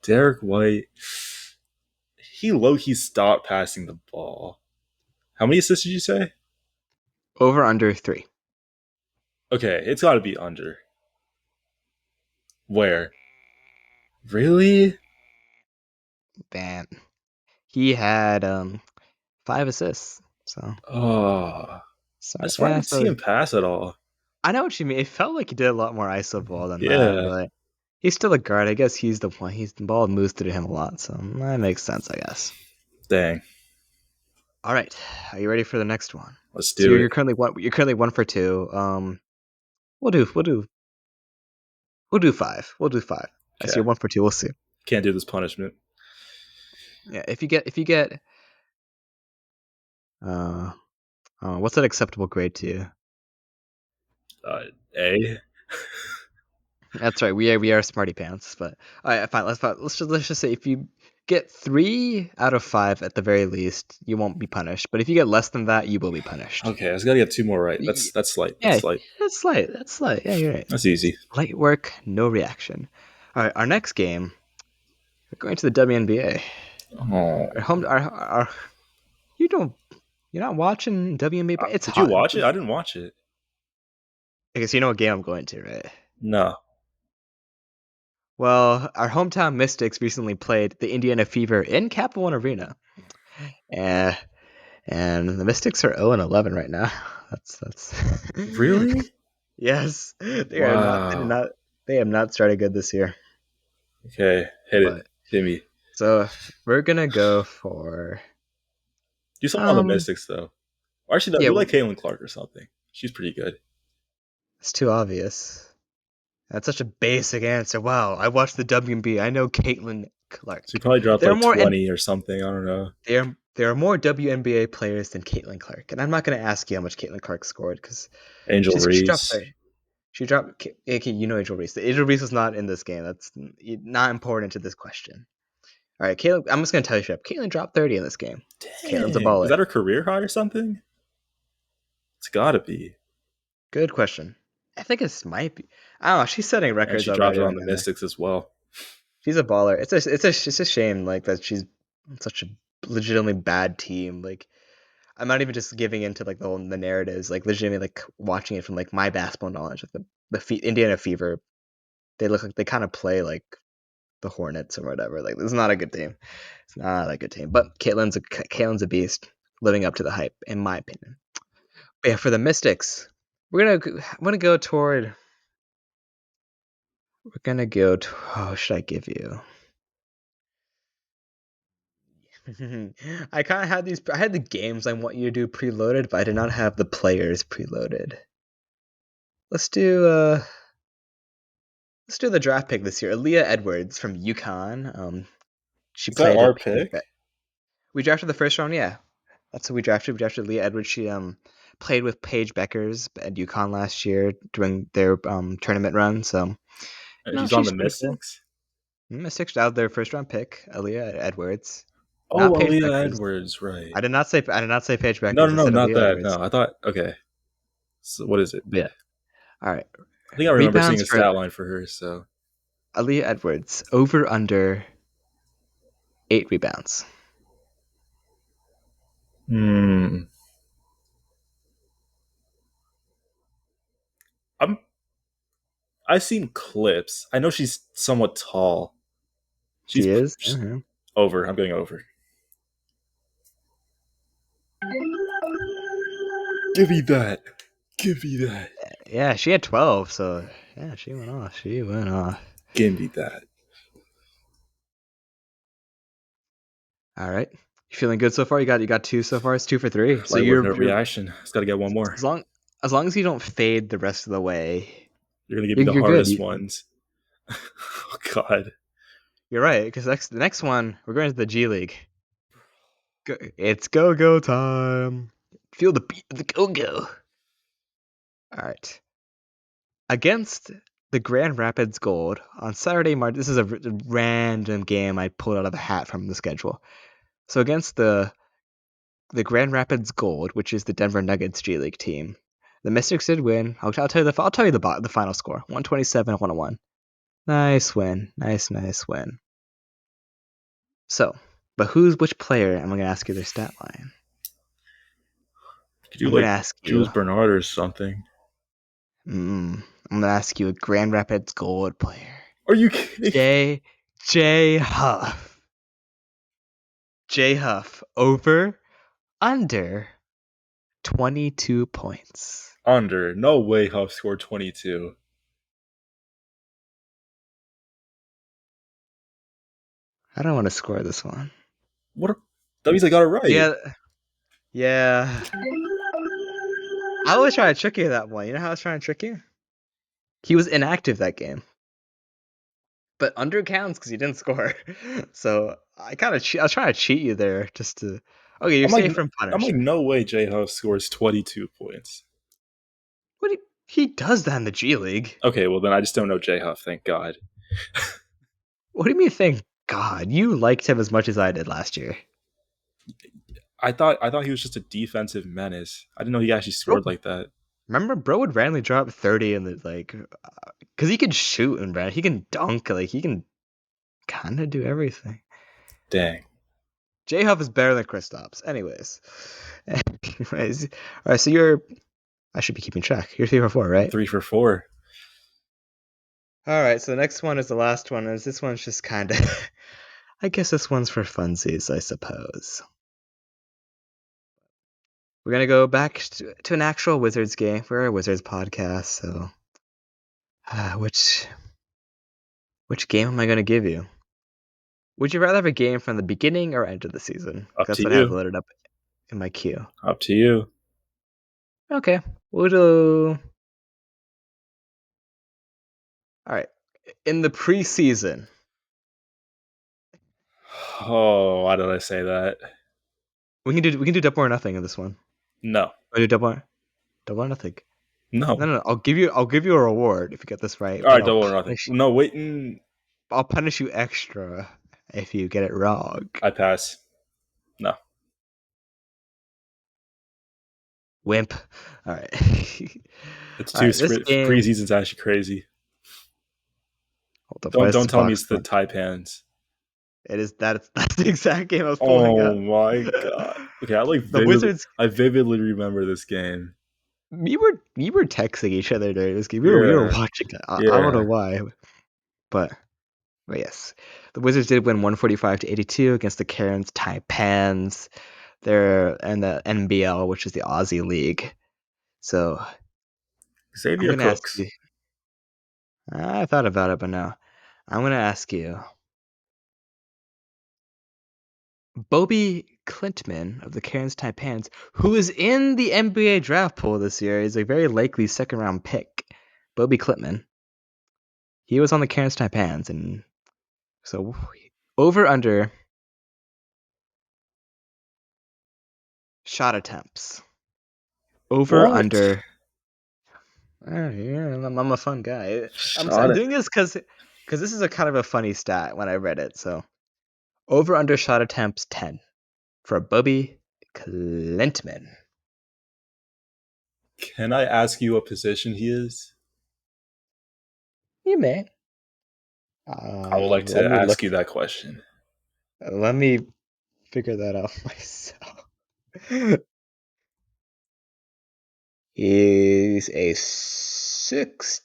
Derek White, he low key stopped passing the ball. How many assists did you say? Over under 3. Okay, it's got to be under. Where? Really? Man, he had 5 assists. So Oh, I sorry. swear I Yeah, didn't see so him pass at all. I know what you mean. It felt like he did a lot more ISO ball than that, Yeah. but he's still a guard. I guess he's the one. He's the ball moves through him a lot, so that makes sense, I guess. Dang. All right, are you ready for the next one? Let's So do you're it. currently one. You're currently 1 for 2. We'll do 5. We'll do 5. I see Okay. you're 1 for 2. We'll see. Can't do this punishment. Yeah, if you get uh, what's an acceptable grade to you? A. That's right. We are smarty pants, but all right, fine. Let's just say if you get 3 out of 5 at the very least, you won't be punished. But if you get less than that, you will be punished. Okay, I just gotta get 2 more right. Y- That's slight. That's Yeah, slight. that's slight. That's slight. Yeah, you're right. That's easy. Light work, no reaction. All right, our next game, we're going to the WNBA. Oh. Our home, our you don't, you're not watching WNBA. It's Did you hot. watch it? I didn't watch it. I guess you know what game I'm going to, right? No. Well, our hometown Mystics recently played the Indiana Fever in Capital One Arena. Uh, and the Mystics are 0-11 right now. That's Really? yes. They are not. Wow. They have not started good this year. Okay, hit it. But Hit me. so we're gonna go for Do something on the Mystics though. Or actually, no. yeah. Do like Caitlin Clark or something. She's pretty good. It's too obvious. That's such a basic answer. Wow, I watched the WNBA. I know Caitlin Clark. She probably dropped There are like more 20 or something. I don't know. there are more WNBA players than Caitlin Clark, and I'm not gonna ask you how much Caitlin Clark scored because Angel she dropped Reese. 30. She dropped. Okay, you know Angel Reese. Angel Reese is not in this game. That's not important to this question. All right, Caitlin. I'm just gonna tell you straight up. Caitlin dropped 30 in this game. Caitlin's a Dang. Is baller. that her career high or something? It's gotta be. Good question. I think it might be. I don't know. She's setting And records she dropped already it right on the now. Mystics as well. She's a baller. It's a shame like that she's such a legitimately bad team. Like I'm not even just giving into like the narratives, like legitimately like watching it from like my basketball knowledge, like Indiana Fever. They look like they kind of play like the Hornets or whatever. Like this is not a good team. It's not a good team. But Caitlin's a beast, living up to the hype, in my opinion. But yeah, for the Mystics, I'm gonna go toward. We're gonna go. Oh, should I give you? I kind of had these. I had the games I want you to do preloaded, but I did not have the players preloaded. Let's do. Let's do the draft pick this year. Aaliyah Edwards from UConn. She Is that played our with pick? we drafted the first round. Yeah, that's who we drafted. We drafted Aaliyah Edwards. She played with Paige Beckers at UConn last year during their tournament run. So And no, she's on the she's pretty cool. Mystics. Mystics out their first round pick, Aaliyah Edwards, Oh, not Paige Aaliyah Beckers. Edwards, right? I did not say Paige No, Beckers. no, I no, said not Aaliyah that. Edwards. No, I thought. Okay, so what is it? But yeah. All right. I think I remember seeing Rebounds a for stat line for her. So Aaliyah Edwards over under 8 rebounds. hmm. I'm I've seen clips. I know she's somewhat tall. She is. She's over. I'm going over. Give me that. Give me that. Yeah, she had 12, so yeah, she went off. She went off. Give me that. All right. You feeling good so far? You got 2 so far. It's 2 for 3. So Light work, no you're reaction. Just got to get one more. as long as you don't fade the rest of the way, You're gonna give me the you're good. hardest ones. Oh God. You're right, because the next one we're going to the G League. It's go time. Feel the beat of the go. All right. Against the Grand Rapids Gold on Saturday, March. This is a random game I pulled out of a hat from the schedule. So against the Grand Rapids Gold, which is the Denver Nuggets G League team, the Mystics did win. I'll tell you the final score: 127-101. Nice win, nice win. So, but which player am I going to ask you their stat line? Could you I'm going to like ask Jules you. Bernard or something? I'm going to ask you a Grand Rapids Gold player. Are you kidding? J Huff. J Huff over under 22 points. Under. No way Huff scored 22. I don't want to score this one. That means I got it right. Yeah. I was trying to trick you that one. You know how I was trying to trick you? He was inactive that game. But under counts because he didn't score. So I was trying to cheat you there just to. Okay, you're I'm like, safe from punishment. no way J Huff scores 22 points. He does that in the G League. Okay, well then I just don't know J Huff, thank God. What do you mean? Thank God, you liked him as much as I did last year. I thought he was just a defensive menace. I didn't know he actually scored like that. Remember, bro would randomly drop 30 in the because he can shoot and he can dunk, he can kind of do everything. Dang. J Huff is better than Kristaps. Anyways, all right. So I should be keeping track. You're 3 for 4, right? 3 for 4. All right. So the next one is the last one. This one's just kind of. I guess this one's for funsies, I suppose. We're gonna go back to an actual Wizards game. We're a Wizards podcast, so which game am I gonna give you? Would you rather have a game from the beginning or end of the season? Up That's to what I have you. loaded up in my queue. Up to you. Okay, we'll do. All right, in the preseason. Oh, why did I say that? We can do double or nothing in this one. No. I do double or nothing. No. No. I'll give you a reward if you get this right. All right, double or nothing. No, wait. I'll punish you extra if you get it wrong. I pass. No. Wimp. All right. It's too preseason's actually crazy. Don't tell me it's the Taipans. It is that's the exact game I was pulling Oh up. my god. Okay, The Wizards. I vividly remember this game. We were texting each other during this game. We were Yeah, watching it. I don't know yeah. why, but yes, the Wizards did win 145-82 against the Cairns Taipans. They're in the NBL, which is the Aussie League. So I'm Xavier gonna ask Cooks. you. I thought about it, but no. I'm gonna ask you. Bobby Klintman of the Cairns Taipans, who is in the NBA draft pool this year, is a very likely second round pick. Bobby Klintman. He was on the Cairns Taipans, and so over under shot attempts. Over What? under. Yeah, I'm a fun guy. I'm Shot it. doing this because this is a kind of a funny stat when I read it. So over under shot attempts 10 for Bobby Klintman. Can I ask you what position he is? You may. I would like Let to me ask look. you that question. Let me figure that out myself. He's a 6'10"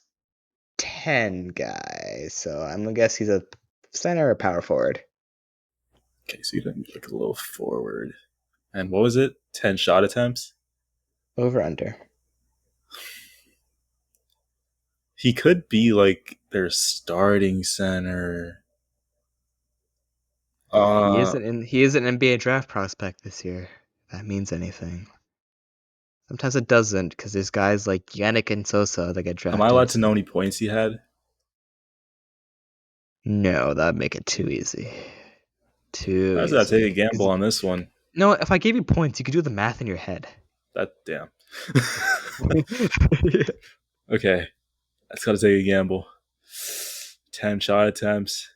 guy, so I'm gonna guess he's a center or power forward. Okay, so you didn't look a little forward. And what was it? 10 shot attempts? Over under. He could be like their starting center. Uh, He is an NBA draft prospect this year. If that means anything. Sometimes it doesn't, because there's guys like Yannick and Sosa that get am I allowed drafted. to know So how many points he had? no, that'd make it too easy. Too I just gotta take a easy. gamble on this one. No, if I gave you points, you could do the math in your head. That damn. Okay, I just gotta take a gamble. 10 shot attempts.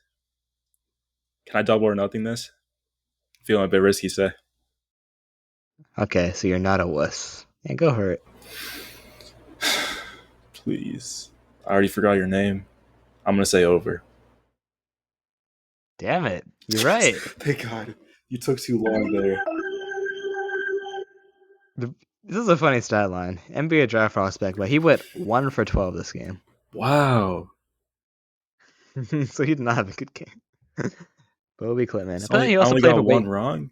Can I double or nothing this? Feeling a bit risky, say. Okay, so you're not a wuss. Yeah, go for it. Please. I already forgot your name. I'm gonna say over. Damn it. You're right. Thank God. You took too long there. This is a funny stat line. NBA draft prospect, but he went 1 for 12 this game. Wow. So he did not have a good game. Bobby Klintman. So Apparently he I also only played got for one wait. wrong.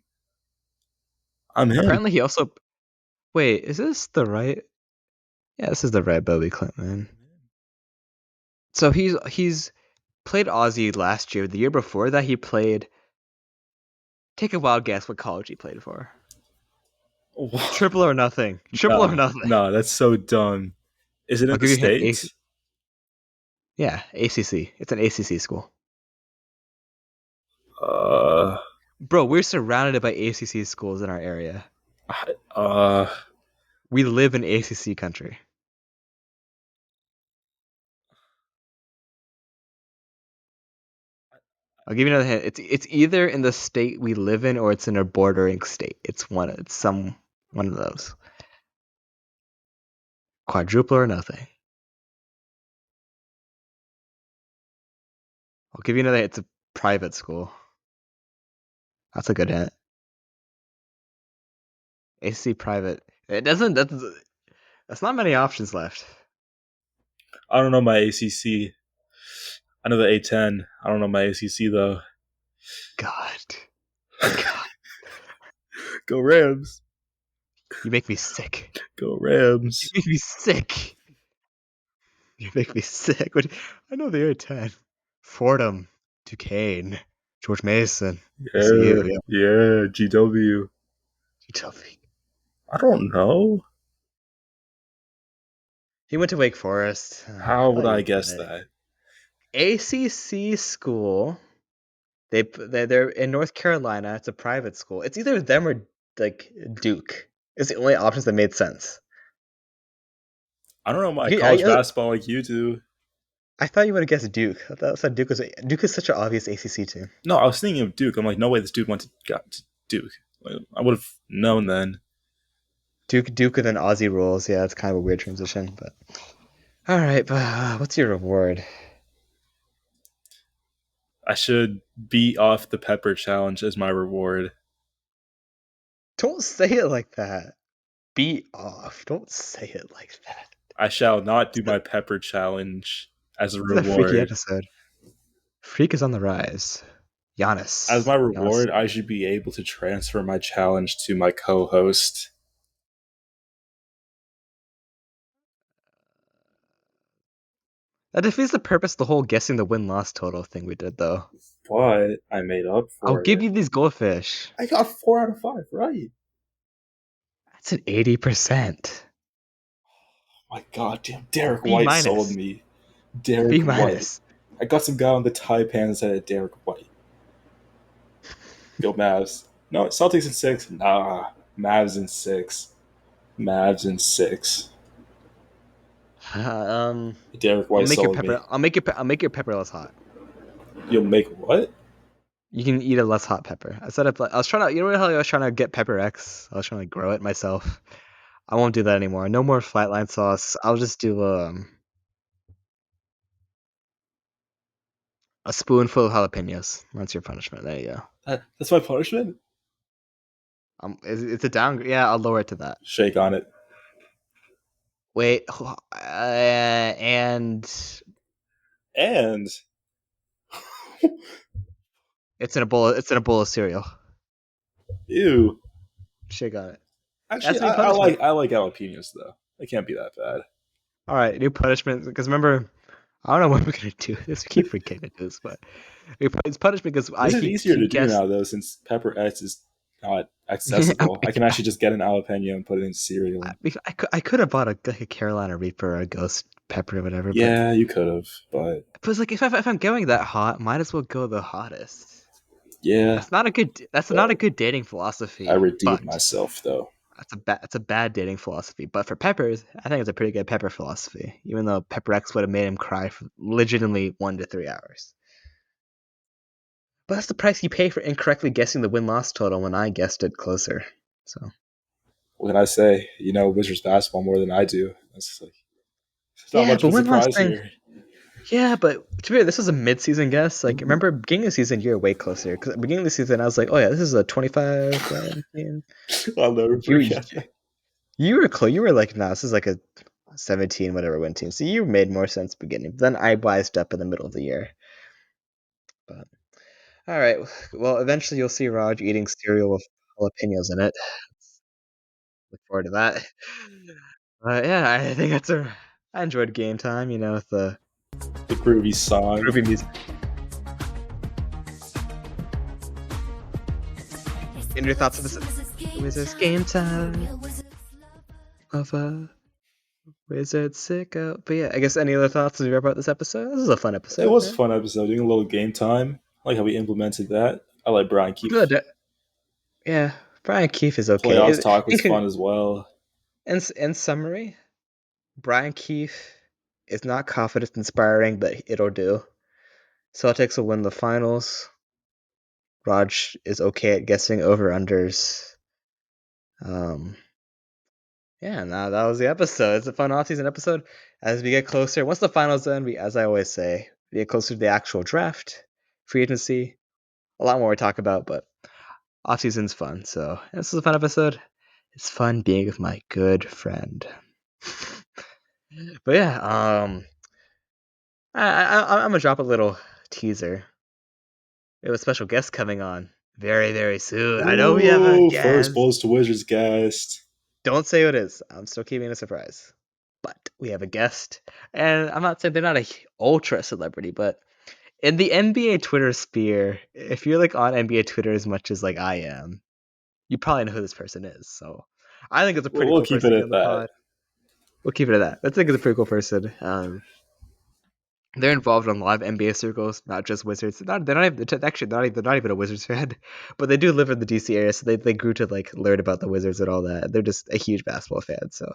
I'm in. Apparently he also wait, is this the right? Yeah, this is the right Bobby Klintman. So he's played Aussie last year. The year before that he played. Take a wild guess what college he played for. Triple or nothing. Triple or Nah, nothing. nah, that's so dumb. Is it in I'll the give you a hint. States? Yeah, ACC. It's an ACC school. Uh, Bro, we're surrounded by ACC schools in our area. uh, We live in ACC country. I'll give you another hint. It's either in the state we live in or it's in a bordering state. It's some one of those. Quadruple or nothing. I'll give you another hint. It's a private school. That's a good hint. ACC private. It doesn't that's not many options left. I don't know my ACC. I know the A10. I don't know my ACC though. God. God. Go Rams. You make me sick. Go You Rams. make me sick. You make me sick. I know the A10. Fordham, Duquesne, George Mason, Yeah, ECU. Yeah, yeah, GW. you tell me. I don't know. He went to Wake Forest. I How would thought you I would get guess it. that? ACC school. They're in North Carolina. It's a private school. It's either them or like Duke. It's the only options that made sense. I don't know my You, college basketball like you do. I thought you would have guessed Duke. I thought said Duke is such an obvious ACC team. No, I was thinking of Duke. I'm like, no way this dude got to Duke. Like, I would have known then. Duke and then Aussie rules. Yeah, it's kind of a weird transition, but all right. But what's your reward? I should beat off the pepper challenge as my reward. Don't say it like that. Beat off. Don't say it like that. I shall not do my pepper challenge as a This is a freaky reward. episode. Freak is on the rise. As Giannis. my Giannis. reward, I should be able to transfer my challenge to my co-host. That defeats the purpose of the whole guessing the win-loss total thing we did, though. But I made up I'll for give it. you these goldfish. I got 4 out of 5 right. That's an 80%. My god damn, Derek B White sold minus. me. Derek B White. minus. I got some guy on the Taipan that said Derek White. Go Mavs. No, Celtics in 6. Nah. Mavs in 6. Mavs in 6. Derek I'll White make your sold pepper. me. I'll make your pepper less hot. You'll make what? You can eat a less hot pepper. I was trying to. You know how I was trying to get Pepper X. I was trying to grow it myself. I won't do that anymore. No more flatline sauce. I'll just do a spoonful of jalapenos. That's your punishment. There you go. That's my punishment? It's a downgrade. Yeah, I'll lower it to that. Shake on it. Wait, and And it's in a bowl. It's in a bowl of cereal. ew. Shake on it. Actually, That's a new punishment. I like jalapenos though. They can't be that bad. All right, new punishment. Because remember, I don't know when we're gonna do this. We keep forgetting to do this, but it's punishment because This is easier to do guessed. now though, since Pepper X is not accessible. I can actually just get an jalapeno and put it in cereal. I could have bought a Carolina Reaper or a Ghost Pepper or whatever. Yeah, you could have, but But it's like if I'm going that hot, might as well go the hottest. yeah, That's not a good. That's not a good dating philosophy. I redeemed But myself though. that's a bad dating philosophy. But for peppers, I think it's a pretty good pepper philosophy. Even though Pepper X would have made him cry for legitimately 1 to 3 hours. But that's the price you pay for incorrectly guessing the win-loss total when I guessed it closer. So What can I say? You know Wizards basketball more than I do. It's like it's not yeah, much but of a win-loss surprise thing. here. Yeah, but to be fair, this was a mid-season guess. Like, remember, beginning of the season, you're way closer. Because beginning of the season, I was like, oh yeah, this is a 25 win team. I'll never You forget that. you were close. You were like, nah, this is like a 17 whatever win team. So you made more sense beginning. But then I wised up in the middle of the year. But all right, well, eventually you'll see Raj eating cereal with jalapenos in it. Look forward to that. Yeah, I think I enjoyed game time. You know, with the The groovy song. groovy music. And your thoughts on this? Wizards game time of Wizard Sicko. But yeah, I guess any other thoughts as we wrap up this episode? This is a fun episode. It was a Right? fun episode, doing a little game time. I like how we implemented that. I like Brian Keefe. Good. Yeah, Brian Keefe is okay. Playoffs talk was fun as well. In summary, Brian Keefe is not confidence inspiring, but it'll do. Celtics will win the finals. Raj is okay at guessing over unders. Yeah, now that was the episode. It's a fun off-season episode. As we get closer, once the finals end, as I always say, we get closer to the actual draft, free agency. A lot more to talk about, but off-season's fun. So this is a fun episode. It's fun being with my good friend. But yeah, I'm gonna drop a little teaser. We have a special guest coming on very, very soon. I know we have a Ooh, first guest. Bulls to Wizards guest. Don't say what it is. I'm still keeping it a surprise. But we have a guest, and I'm not saying they're not a ultra celebrity, but in the NBA Twitter sphere, if you're like on NBA Twitter as much as like I am, you probably know who this person is. So I think it's a pretty We'll cool keep person it to get at on the that. pod. We'll keep it at that. I think it's a pretty cool person. They're involved in a lot of NBA circles, not just Wizards. They're not even, actually they're not even a Wizards fan, but they do live in the DC area, so they grew to like learn about the Wizards and all that. They're just a huge basketball fan, so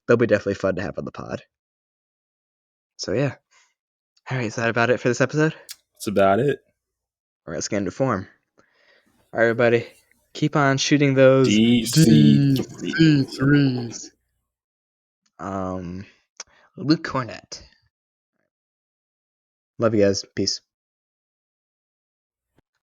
they'll be definitely fun to have on the pod. So yeah, all right, is that about it for this episode? That's about it. All right, let's get into form. All right, everybody, keep on shooting those DC3. threes. Luke Cornett. Love you guys. Peace.